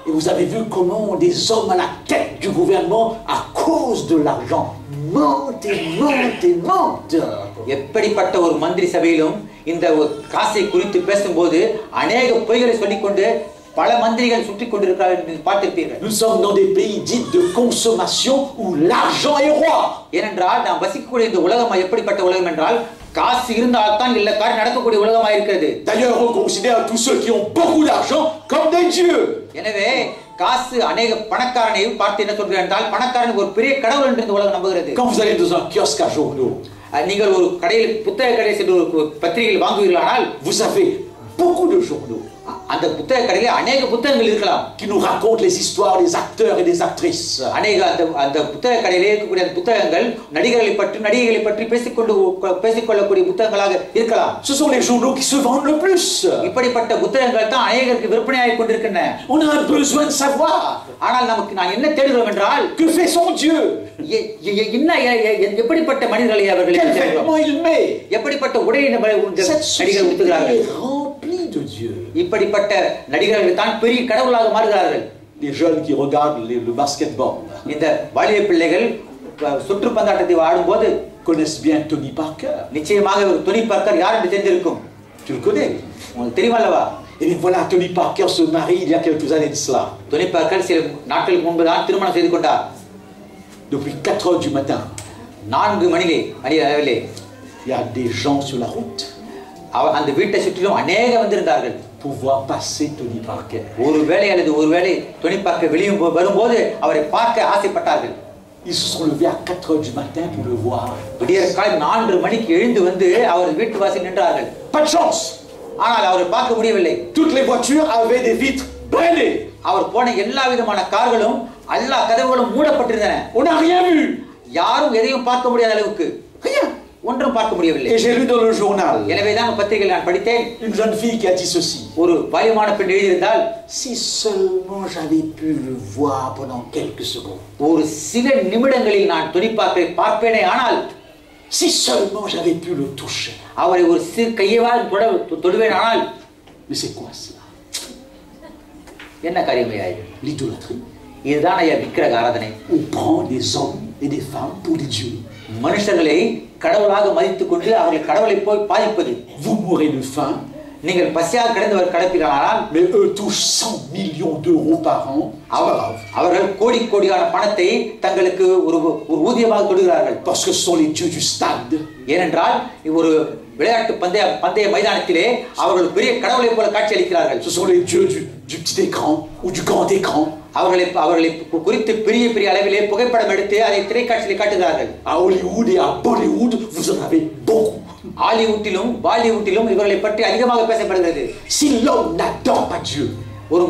et vous avez vu comment des hommes à la tête du gouvernement à cause de l'argent mentent et mentent et mentent. எப்படிப்பட்ட ஒரு மந்திரி சபையிலும் இந்த காசை குறித்து பேசும்போது அநேக பொய்களை சொல்லிக்கொண்டு பல மந்திரிகள் சுற்றி கொண்டிருக்கிறார்கள் என்று பார்த்திருப்பீர்கள். Nous sommes dans des pays dits de consommation où l'argent est roi. ஏனென்றால் நாம் வசிக்கக்கூடிய இந்த உலகம் எப்படிப்பட்ட உலகம் என்றால் காசு இருந்தால் தான் எல்லா காரியம் நடக்கக்கூடிய உலகமாக இருக்கிறது. D'ailleurs, on considère tous ceux qui ont beaucoup d'argent comme des dieux. எனவே காசு அநேக பணக்காரனை பார்த்து என்ன சொல்கிறார் என்றால் பணக்காரனுக்கு ஒரு பெரிய கடவுள் என்று இந்த உலகம் நம்புகிறது. Quand vous allez dans un kiosque à journaux, நீங்கள் ஒரு கடையில் புத்தக கடையில் சென்று ஒரு பத்திரிகைகள் வாங்குவீர்களானால் vous avez beaucoup de journaux. அந்த புத்தக கடையில் அநேக புத்தகங்கள் இருக்கலாம் qui nous racontent les histoires des acteurs et des actrices. அநேக அந்த புத்தக கடையிலே இருக்கக்கூடிய புத்தகங்கள் நடிகர்களை பற்றி பேசிக்கொள்ளக்கூடிய புத்தகங்களாக இருக்கலாம். Ce sont les journaux qui se vendent le plus. இப்படிப்பட்ட புத்தகங்கள் தான் அநேகருக்கு விற்பனையாகிக் கொண்டிருக்கின்றன. On a besoin de savoir. ஆனால் நமக்கு நான் என்ன தேடுகிறோம் என்றால் que fait son Dieu. எப்படிப்பட்ட மனிதர்களை அவர்கள் எப்படிப்பட்ட உடையை நடிகர்கள் உடுத்துகிறார்கள். de Dieu. இப்படிப்பட்ட நடிகர்கள் தான் பெரிய கடவுளாக மாறுகிறார்கள். Les jeunes qui regardent le basketball. இந்த வாலிப பிள்ளைகள் சுற்றுப்பந்தாட்டத்தை ஆடும்போது connaissent bien Tony Parker. நிச்சயமாக டோனி பார்க்கர் யார் என்று தெரிந்திருக்கும். Tu le connais? உங்களுக்கு தெரியுமல்லவா? Et bien voilà, Tony Parker se marie il y a quelques années de cela. Tony Parker சில நாட்களுக்கு முன்பு தான் திருமணம் செய்து கொண்டார். Depuis 4 heures du matin. 4 மணி அளவிலே il y a des gens sur la route. அந்த வீட்டை சுற்றிலும் அநேக வந்திருந்தார்கள். pour voir passer Tony Parker. ஒருவேளை டோனி பார்க்கர் வெளியே வரும்போது அவரை பார்க்க ஆசைப்பட்டார்கள். Ils se sont levés à 4 heures du matin pour le voir. விடியற்காலை 4 மணிக்கு எழுந்து வந்து அவர் வீட்டு வாசலில் நின்றார்கள். Pas de chance. ஆனால் அவரை பார்க்க முடியவில்லை. Toutes les voitures avaient des vitres brillantes. அவர் போன எல்லா விதமான கார்களும் எல்லா கதவுகளும் மூடப்பட்டிருந்தன. On n'a rien vu. யாரும் எதையும் பார்க்க முடியாத அளவுக்கு Rien. ஒன்றும் பார்க்க முடியவில்லை. Et j'ai lu dans le journal எனவேதான் பத்திரிகையில் நான் படித்தேன், une jeune fille qui a dit ceci. ஒரு வாலிபமான பெண் எழுதியிருந்தால், Si seulement j'avais pu le voir pendant quelques secondes. ஒரு சில நிமிடங்களில் நான் துணிப்பாக்கை பார்ப்பேனே, ஆனால் Si seulement j'avais pu le toucher. அவரை ஒரு சிறு கையவால் தொடுவேன், ஆனால் Mais c'est quoi cela? என்ன காரியமையா இது? L'idolâtrie. இதுதான் ஐயா விக்கிரக ஆராதனை. On prend des hommes et des femmes pour des dieux. மனுஷர்களை கடவுளாக மதித்துக் கொண்டு அவர்களை கடவுளை போய் பாதிப்பது. Vous mourrez de faim. நீங்கள் பசியாக கிடந்தவர் கடப்பினால், Mais eux touchent 100 millions d'euros par an. அவர்கள் கோடி கோடியான பணத்தை தங்களுக்கு ஒரு ஊதியமாக தொடுகிறார்கள். Parce que ce sont les dieux du stade. ஏனென்றால் ஒரு விளையாட்டு பந்தய மைதானத்திலே அவர்கள் பெரிய கடவுளை போல காட்சி அளிக்கிறார்கள். Ce sont les dieux du petit écran ou du grand écran. அவர்களை குறித்து பெரிய பெரிய அளவிலே புகைப்படம் எடுத்து அதை திரைக்காட்சியிலே காட்டுகிறார்கள். À Hollywood et à Bollywood, vous en avez beaucoup. ஹாலிவுட்டிலும் பாலிவுட்டிலும் இவர்களை பற்றி அதிகமாக பேசப்படுகிறது. Si l'homme n'adore pas Dieu, ஒரு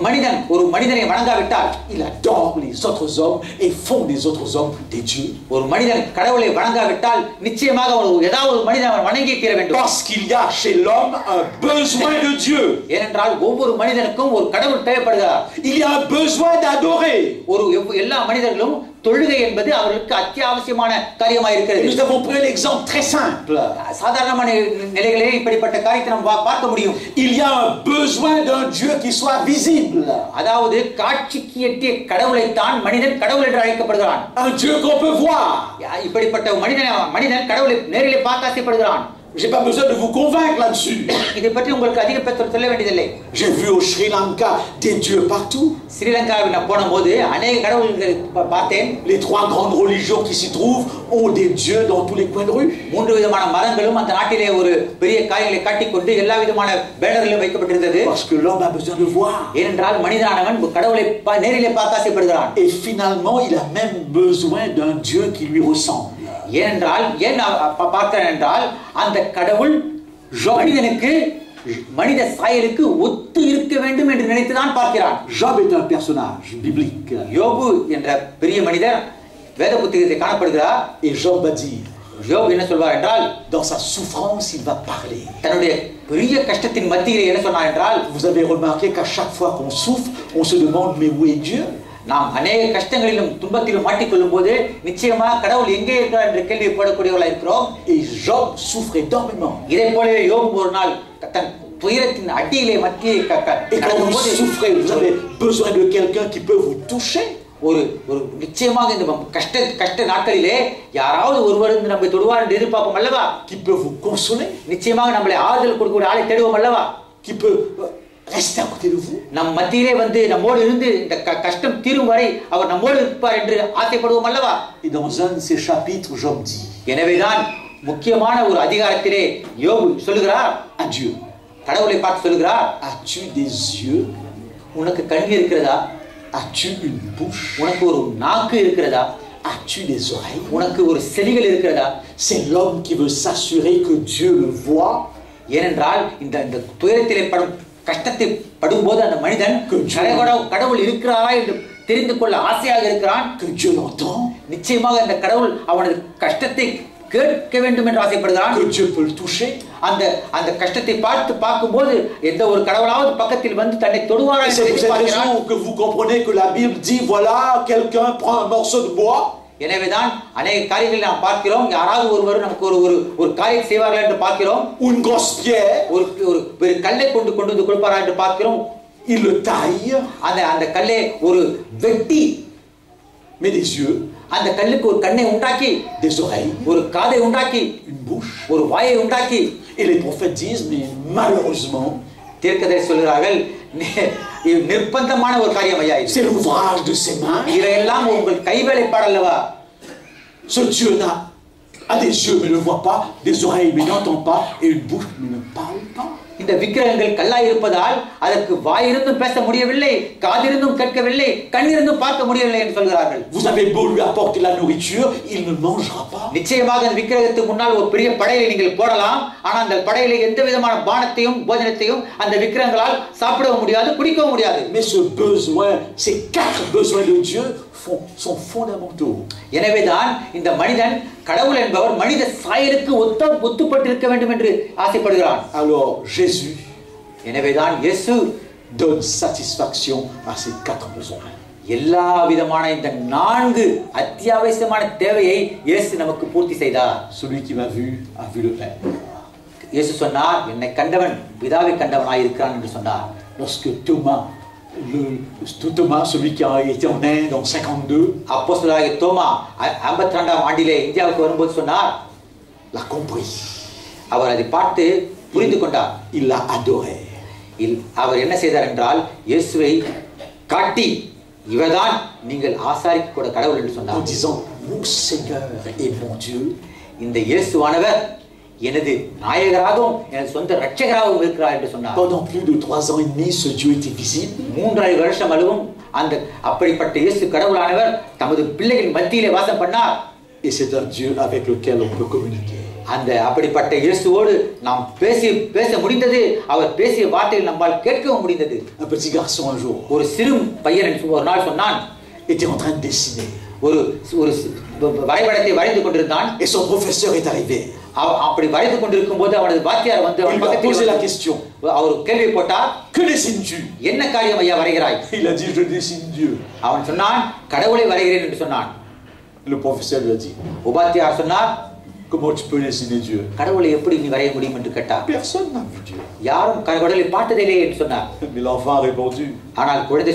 மனிதனை வணங்காவிட்டால், il adore les autres hommes et font des autres hommes des dieux. ஒரு மனிதன் கடவுளை வணங்காவிட்டால் நிச்சயமாக ஏதாவது ஒரு மனிதன் அவன் வணங்கி தீர வேண்டும். Parce qu'il y a chez l'homme un besoin de Dieu. ஏனென்றால் ஒவ்வொரு மனிதனுக்கும் ஒரு கடவுள் தேவைப்படுகிறார். Il y a un besoin d'adorer. எல்லா மனிதர்களும் தொழுகை என்பது அவர்களுக்கு அத்தியாவசியமான காரியமாக இருக்கிறது. Nous avons pris l'exemple très simple. சாதாரணமான நிலைகளிலே இப்படிப்பட்ட காரியத்தை நாம் பார்க்க முடியும். Il y a un besoin d'un Dieu qui soit visible. அதாவது காட்சிக்கு எட்டிய கடவுளை தான் மனிதன் கடவுள் என்று அழைக்கப்படுகிறான். Un Dieu qu'on peut voir. இப்படிப்பட்ட மனிதன் கடவுளை நேரிலே பார்க்க ஆசைப்படுகிறான். J'ai pas besoin de vous convaincre là-dessus. இதை பற்றி உங்களுக்கு அதிக பேர் சொல்ல வேண்டியதில்லை. J'ai vu au Sri Lanka des dieux partout. ஸ்ரீலங்காவில் நான் போனபோது अनेक கடவுள்களை பார்த்தேன். Les 3 grandes religions qui s'y trouvent ont des dieux dans tous les coins de rue. மூன்று விதமான மதங்களும் அந்த நாட்டிலே ஒரு பெரிய காரியங்களை காட்டிக்கொண்டு எல்லா விதமான பேனர்களும் வைக்கப்பட்டிருந்தது. Parce que l'homme a besoin de voir. ஏனென்றால் மனிதனானவன் கடவுளை நேரிலே பார்க்க ஆசைப்படுகிறான். Et finalement, il a même besoin d'un Dieu qui lui ressemble. ஏனென்றால் பார்க்கிறேன் என்றால் அந்த கடவுள் மனிதனுக்கு மனித சாயலுக்கு ஒத்து இருக்க வேண்டும் என்று நினைத்துதான் பார்க்கிறான். Job est un personnage biblique. யோபு என்ற பெரிய மனிதர் வேத புத்தகத்தில் காணப்படுகிறார். Et Job va dire, யோபு என்ன சொல்வார் என்றால், dans sa souffrance, il va parler. தன்னுடைய பெரிய கஷ்டத்தின் மத்தியிலே என்ன சொன்னார் என்றால், vous avez remarqué qu'à chaque fois qu'on souffre, on se demande mais où est Dieu? நாம் अनेक கஷ்டங்களிலும் துன்பத்திலும் மாட்டிக்கொள்ளும் போது நிச்சயமாக கடவுள் எங்கே இருக்கிறார் என்ற கேள்வி போடக்கூடியவர்களாக இருக்கிறோம். Et Job souffre énormément. இதை போலவே யோபு ஒரு நாள் தன் துயரத்தின் அடியிலே மத்தியே Et quand vous souffrez, vous avez besoin de quelqu'un qui peut vous toucher. ஒரு நிச்சயமாக இந்த கஷ்ட நாட்களிலே யாராவது ஒருவர் நம்மை தொடுவார் என்று எதிர்பார்ப்போம் அல்லவா? Qui peut vous consoler. நிச்சயமாக நம்மளை ஆறுதல் கொடுக்கக்கூடிய ஆளை தேடுவோம் அல்லவா? Qui peut rester à côté de vous. நம் மத்தியிலே வந்து நம்மோடு இருந்து இந்த கஷ்டம் தீரும் வரை அவர் நம்மோடு இருப்பார் என்று ஆசைப்படுவோம் அல்லவா? Et dans un de ces chapitres, Job dit, எனவேதான் முக்கியமான ஒரு அதிகாரத்திலே யோபு சொல்லுகிறார், à Dieu, கடவுளை பார்த்து சொல்லுகிறார், as-tu des yeux? உனக்கு கண் இருக்கிறதா? As-tu une bouche? உனக்கு ஒரு நாக்கு இருக்கிறதா? As-tu des oreilles? உனக்கு ஒரு செவிகள் இருக்கிறதா? C'est l'homme qui veut s'assurer que Dieu le voit. ஏனென்றால் இந்த துயரத்திலே கஷ்டத்தை படும்போது அந்த மனிதன் கடவுள் இருக்கிறாரா என்று தெரிந்து கொள்ள ஆசையாக இருக்கிறான். Que Dieu l'entend. நிச்சயமாக அந்த கடவுள் அவனது கஷ்டத்தை கேட்க வேண்டும் என்று ஆசைப்படுகிறான். Que Dieu peut le toucher. அந்த கஷ்டத்தை பார்க்கும்போது எந்த ஒரு கடவுளாவது பக்கத்தில் வந்து தன்னை தொடுவாரா என்று எதிர்பார்க்கிறான். C'est pour cette raison que vous comprenez que la Bible dit, voilà, quelqu'un prend un morceau de bois. எனவேதான் अनेक காரியங்களை நாம் பார்க்கிறோம். யாராவது ஒருவர் நமக்கு ஒரு காரியம் செய்வார்கள் என்று பார்க்கிறோம். Une grosse pierre. ஒரு கல்லை கொண்டு வந்து கொடுப்பாரா என்று பார்க்கிறோம். Il le taille. அந்த கல்லை ஒரு வெட்டி, met des yeux, அந்த கல்லுக்கு ஒரு கண்ணை உண்டாக்கி, des oreilles, ஒரு காதை உண்டாக்கி, une bouche, ஒரு வாயை உண்டாக்கி. Et les prophètes disent, mais malheureusement, தீர்க்கதரிசி சொல்கிறார்கள், நிர்பந்தமான ஒரு காரியம் ஐயா இது. c'est l'ouvrage de ses mains. இதெல்லாம் உங்கள் கைவேலைப்பாடு அல்லவா? Ce Dieu a des yeux mais ne voit pas, des oreilles mais n'entend pas, et une bouche mais ne parle pas. இந்த இந்த விக்கிரகங்கள் கல்லாய் இருப்பதால் அதற்கு வாயிருந்தும் பேச முடியவில்லை, காதிருந்தும் கேட்கவில்லை, கண்ணிருந்தும் பார்க்க முடியவில்லை என்று சொல்கிறார்கள். Vous avez beau lui apporter la nourriture, il ne mangera pas. நிச்சயமாக அந்த விக்கிரகத்துக்கு முன்னால் ஒரு பெரிய படையலை நீங்கள் போடலாம், ஆனால் அந்த படையிலே எந்த விதமான பானத்தையும் போஜனத்தையும் அந்த விக்கிரகங்களால் சாப்பிடவும் முடியாது, குடிக்கவும் முடியாது. Mais ce besoin, ces 4 besoins de Dieu sont fondamentaux. எனவேதான் இந்த மனிதன் கடவுள் என்பவர் மனித சாயலுக்கு ஒத்துப்பட்டிருக்க வேண்டும் என்று ஆசைப்படுகிறான். Alors Jésus எனவேதான் இயேசு donne satisfaction à ces 4 besoins. எல்லா விதமான இந்த 4 அத்தியாவசியமான தேவையை இயேசு நமக்கு பூர்த்தி செய்தார். Celui qui m'a vu a vu le Père. இயேசு சொன்னார், என்னை கண்டவன் பிதாவை கண்டவனாய் இருக்கிறான் என்று சொன்னார். Lorsque Thomas, celui qui a été en Inde en 52, அப்போஸ்தலனாகிய தோமா 52ஆம் ஆண்டிலே இந்தியாவுக்கு வரும்போது சொன்னார், l'a compris. அவர் அதை பார்த்து புரிந்து கொண்டார். Il l'a adoré. அவர் என்ன செய்தார் என்றால் இயேசுவை காட்டி இவர்தான் நீங்கள் ஆசாரிக்க கூட கடவுள் என்று சொன்னார். En disant, mon Seigneur et mon Dieu. இந்த இயேசுவானவர் எனது நாயகராகவும் எனது சொந்த இரட்சகராகவும் இருக்கிறார் என்று சொன்னார். Pendant plus de 3 ans et demi, ce Dieu était visible. 3.5 வருஷம் அளவும் அந்த அப்படிப்பட்ட இயேசு கடவுளானவர் தமது பிள்ளைகளின் மத்தியிலே வாசம் பண்ணார். Et c'est un Dieu avec lequel on peut communiquer. அந்த அப்படிப்பட்ட இயேசுவோடு நாம் பேச முடிந்தது. அவர் பேசிய வார்த்தைகள் நம்மால் கேட்கவும் முடிந்தது. Un petit garçon un jour ஒரு சிறு பையன் ஒரு நாள் சொன்னான், était en train de dessiner. ஒரு வரைபடத்தை வரைந்து கொண்டிருந்தான். Et son professeur est arrivé. அப்படி வரைந்து கொண்டிருக்கும் போது அவனது வாத்தியார் வந்து Il lui a posé la question. அவர் கேள்வி போட்டார், Que dessines-tu? என்ன காரியம் ஐயா வரைகிறாய்? Il a dit, je dessine Dieu. அவன் சொன்னான், கடவுளை வரைகிறேன் என்று சொன்னான். Le professeur lui a dit, உபாத்தியார் சொன்னார், comment tu peux dessiner Dieu? கடவுளை எப்படி நீ வரைய முடியும் என்று கேட்டார். Personne n'a vu Dieu. யாரும் கடவுளை பார்த்ததில்லை என்று சொன்னார். Mais l'enfant a répondu, ஆனால் குழந்தை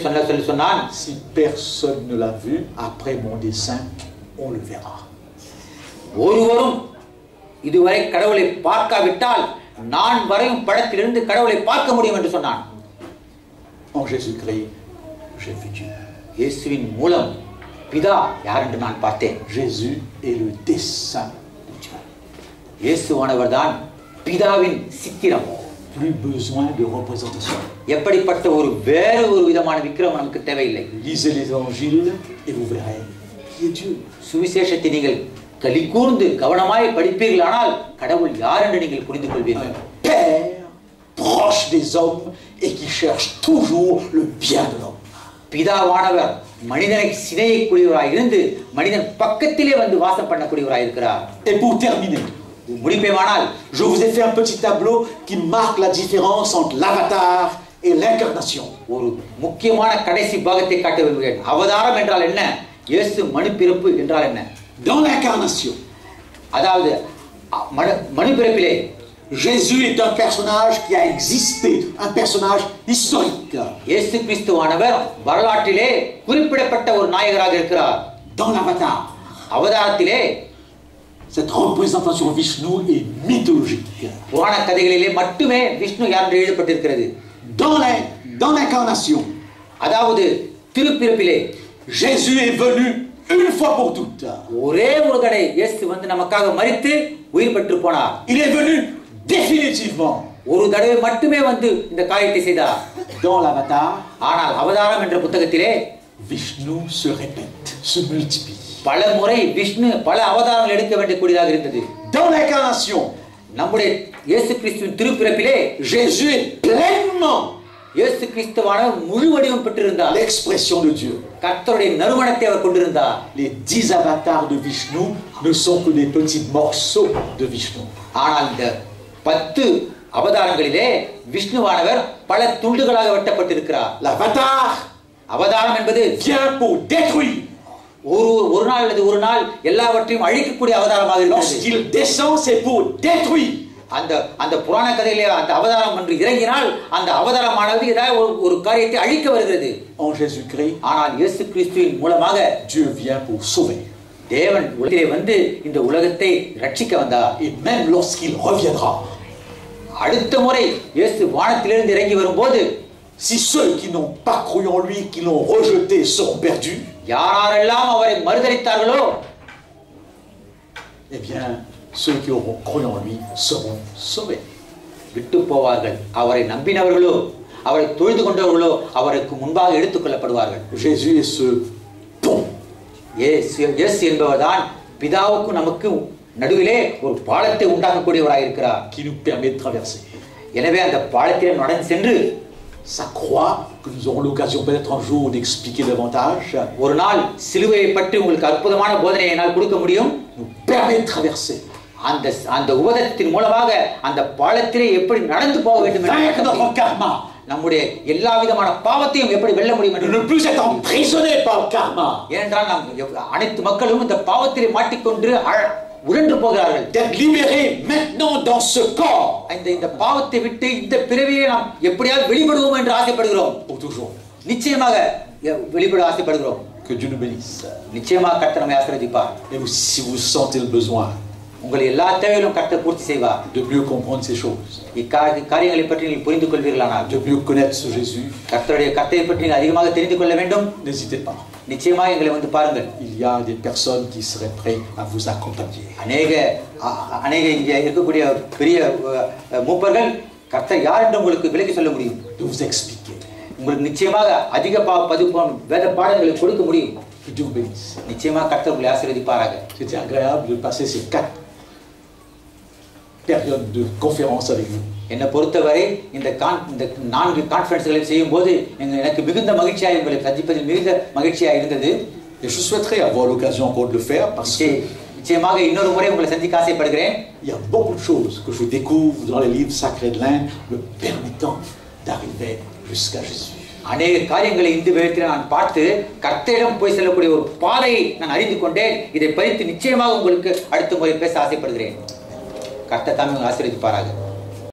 சொன்னான், si personne ne l'a vu, après mon dessin, on le verra. ஒருவரும் இதுவரை கடவுளை பார்க்காவிட்டால் நான் வரையும் படத்திலிருந்து கடவுளை பார்க்க முடியும் என்று சொன்னான். En Jésus-Christ, j'ai vu Dieu. இயேசுவின் மூலம் பிதா யார் என்று நான் பார்த்தேன். Jésus est le dessin de Dieu. இயேசுவானவர் தான் பிதாவின் சித்திரம். Plus besoin de représentation. எப்படிப்பட்ட வேறு ஒரு விதமான விக்கிரகம் நமக்கு தேவையில்லை. Lisez l'Évangile et vous verrez qui est Dieu. சுவிசேஷத்தை நீங்கள் கலிகூர்ந்து கவனமாய் படிப்பீர்களானால் கடவுள் யார் என்று நீங்கள் புரிந்து கொள்வீர்கள். Père proche des hommes et qui cherche toujours le bien de l'homme. பிதாவானவர் மனிதனை சிநேகிக்கக்கூடியவராய் இருந்து மனிதன் பக்கத்திலே வந்து வாசம் பண்ணக்கூடியவராய் இருக்கிறார். Et pour terminer, முடிப்பேமானால் je vous ai fait un petit tableau qui marque la différence entre l'avatar et l'incarnation. ஒரு முக்கியமான கடைசி பாகத்தை காட்ட விரும்புகிறேன். அவதாரம் என்றால் என்ன, இயேசு மனுப்பிறப்பு என்றால் என்ன? Dans l'incarnation, அதாவது மனுப்பிறப்பிலே Jésus est un personnage qui a existé, un personnage historique. இயேசு கிறிஸ்துவானவர் வரலாற்றிலே குறிப்பிடப்பட்ட ஒரு நாயகராக இருக்கிறார். Dans l'avatar, அவதாரத்திலே cette représentation Vishnu est mythologique. புராண கதைகளிலே மட்டுமே விஷ்ணு யார் என்று எழுதப்பட்டிருக்கிறது. Dans l'incarnation, அதாவது திருப்பிறப்பிலே Jésus est venu une fois pour toutes. ஒரே ஒரு தடவை இயேசு வந்து நமக்காக மரித்து உயிர் பெற்று போனார். Il est venu définitivement. ஒரு தடவை மட்டுமே வந்து இந்த காரியத்தை செய்தார். Dans l'avatar, ஆனால் அவதாரம் என்ற புத்தகத்திலே Vishnu se répète, se multiplie. பல முறை விஷ்ணு பல அவதாரங்கள் எடுக்க வேண்டியக்கூடியதாக இருந்தது. Dans l'incarnation, நம்முடைய இயேசு கிறிஸ்துவின் திருப்பிறப்பிலே Jésus est pleinement இயேசு கிறிஸ்துவான முழு வடிவம் பெற்றிருந்தார். l'expression de Dieu. கர்த்தருடைய நறுமணத்தை அவர் கொண்டிருந்தார். Les 10 avatars de Vishnu ne sont que des petits morceaux de Vishnu. ஆனால் இந்த 10 அவதாரங்களிலே விஷ்ணுவானவர் பல துண்டுகளாக வெட்டப்பட்டிருக்கிறார். L'avatar அவதாரம் என்பது vient pour détruire. ஒரு நாள் அல்லது ஒரு நாள் எல்லாவற்றையும் அழிக்கக்கூடிய அவதாரமாக இருக்கிறது. Lorsqu'il descend, c'est pour détruire. அந்த புராண கதையிலே அந்த அவதாரம் என்று இறங்கினால் அந்த அவதாரமானது ஏதாவது ஒரு காரியத்தை அழிக்க வருகிறது. En Jésus-Christ, ஆனால் இயேசு கிறிஸ்துவின் மூலமாக Dieu vient pour sauver. தேவன் உலகிலே வந்து இந்த உலகத்தை ரட்சிக்க வந்தார். Et même lorsqu'il reviendra, அடுத்த முறை இயேசு வானத்திலிருந்து இறங்கி வரும்போது si ceux qui n'ont pas cru en lui, qui l'ont rejeté, seront perdus, யாரெல்லாம் அவரை மறுதலித்தார்களோ, eh bien, ceux qui auront cru en lui seront sauvés. விட்டு போவார்கள். அவரை நம்பினவர்களோ அவரை தொழுது கொண்டவர்களோ அவருக்கு முன்பாக எடுத்துக் கொள்ளப்படுவார்கள். Jésus est ce pont. இயேசு என்பவர்தான் பிதாவுக்கும் நமக்கு நடுவிலே ஒரு பாலத்தை உண்டாக்கக்கூடியவராக இருக்கிறார். Qui nous permet de traverser. எனவே அந்த பாலத்திலே நடந்து சென்று Sa croix, que nous aurons l'occasion peut-être un jour d'expliquer davantage, ஒரு நாள் சிலுவையை பற்றி உங்களுக்கு அற்புதமான போதனையை என்னால் கொடுக்க முடியும். nous permet de traverser. அந்த உபதேசத்தின் மூலமாக அந்த பாலத்திலே எப்படி நடந்து போக வேண்டும் Vaincre notre karma. நம்முடைய எல்லா விதமான பாவத்தையும் எப்படி வெல்ல முடியும் De என்று ne plus être emprisonné par le karma. ஏனென்றால் நாம் அனைத்து மக்களும் இந்த பாவத்திலே மாட்டிக்கொண்டு உழன்று போகிறார்கள். D'être libéré maintenant dans ce corps. இந்த பாவத்தை விட்டு இந்த பிறவியை நாம் எப்படியாவது வெளிப்படுவோம் என்று ஆசைப்படுகிறோம். Pour toujours. நிச்சயமாக வெளிப்பட ஆசைப்படுகிறோம். Que Dieu nous bénisse. நிச்சயமாக கர்த்தர் நம்மை ஆசீர்வதிப்பார். Et vous, si vous sentez le besoin உங்கள் எல்லா தேவைகளும் கர்த்தர் பூர்த்தி செய்வார். de mieux comprendre ces choses, காரியங்களை பற்றி நீங்கள் புரிந்து கொள்வீர்களானால், de mieux connaître ce Jésus, கர்த்தருடைய கர்த்தரை பற்றி நீங்கள் அதிகமாக தெரிந்து கொள்ள வேண்டும், n'hésitez pas. நிச்சயமாக எங்களை வந்து பாருங்கள். Il y a des personnes qui seraient prêtes à vous accompagner. அநேக இங்கே இருக்கக்கூடிய பெரிய மூப்பர்கள் கர்த்தர் யார் என்று உங்களுக்கு விளக்கி சொல்ல முடியும். De vous expliquer. உங்களுக்கு நிச்சயமாக அதிக வேத பாடங்களை கொடுக்க முடியும். Que Dieu vous bénisse. நிச்சயமாக கர்த்தர் உங்களை ஆசீர்வதிப்பாராக. C'était agréable de passer ces 4 périodes de conférence avec vous. என்னை பொறுத்தவரை இந்த 4 கான்ஃபரன்ஸ்களை செய்யும் போது எனக்கு மிகுந்த மகிழ்ச்சியாக உங்களை சந்திப்பதில் மிகுந்த மகிழ்ச்சியாக இருந்தது. Et je souhaiterais avoir l'occasion encore de le faire parce que நிச்சயமாக இன்னொரு முறை உங்களை சந்திக்க ஆசைப்படுகிறேன். il y a beaucoup de choses que je découvre dans les livres sacrés de l'Inde me permettant d'arriver jusqu'à Jésus. அநேக காரியங்களை இந்த வேதத்தில் நான் பார்த்து கர்த்தரிடம் போய் செல்லக்கூடிய ஒரு பாதையை நான் அறிந்து கொண்டேன். இதை பற்றி நிச்சயமாக உங்களுக்கு அடுத்த முறை பேச ஆசைப்படுகிறேன். கர்த்தர் தாமே ஆசீர்வதிப்பாராக.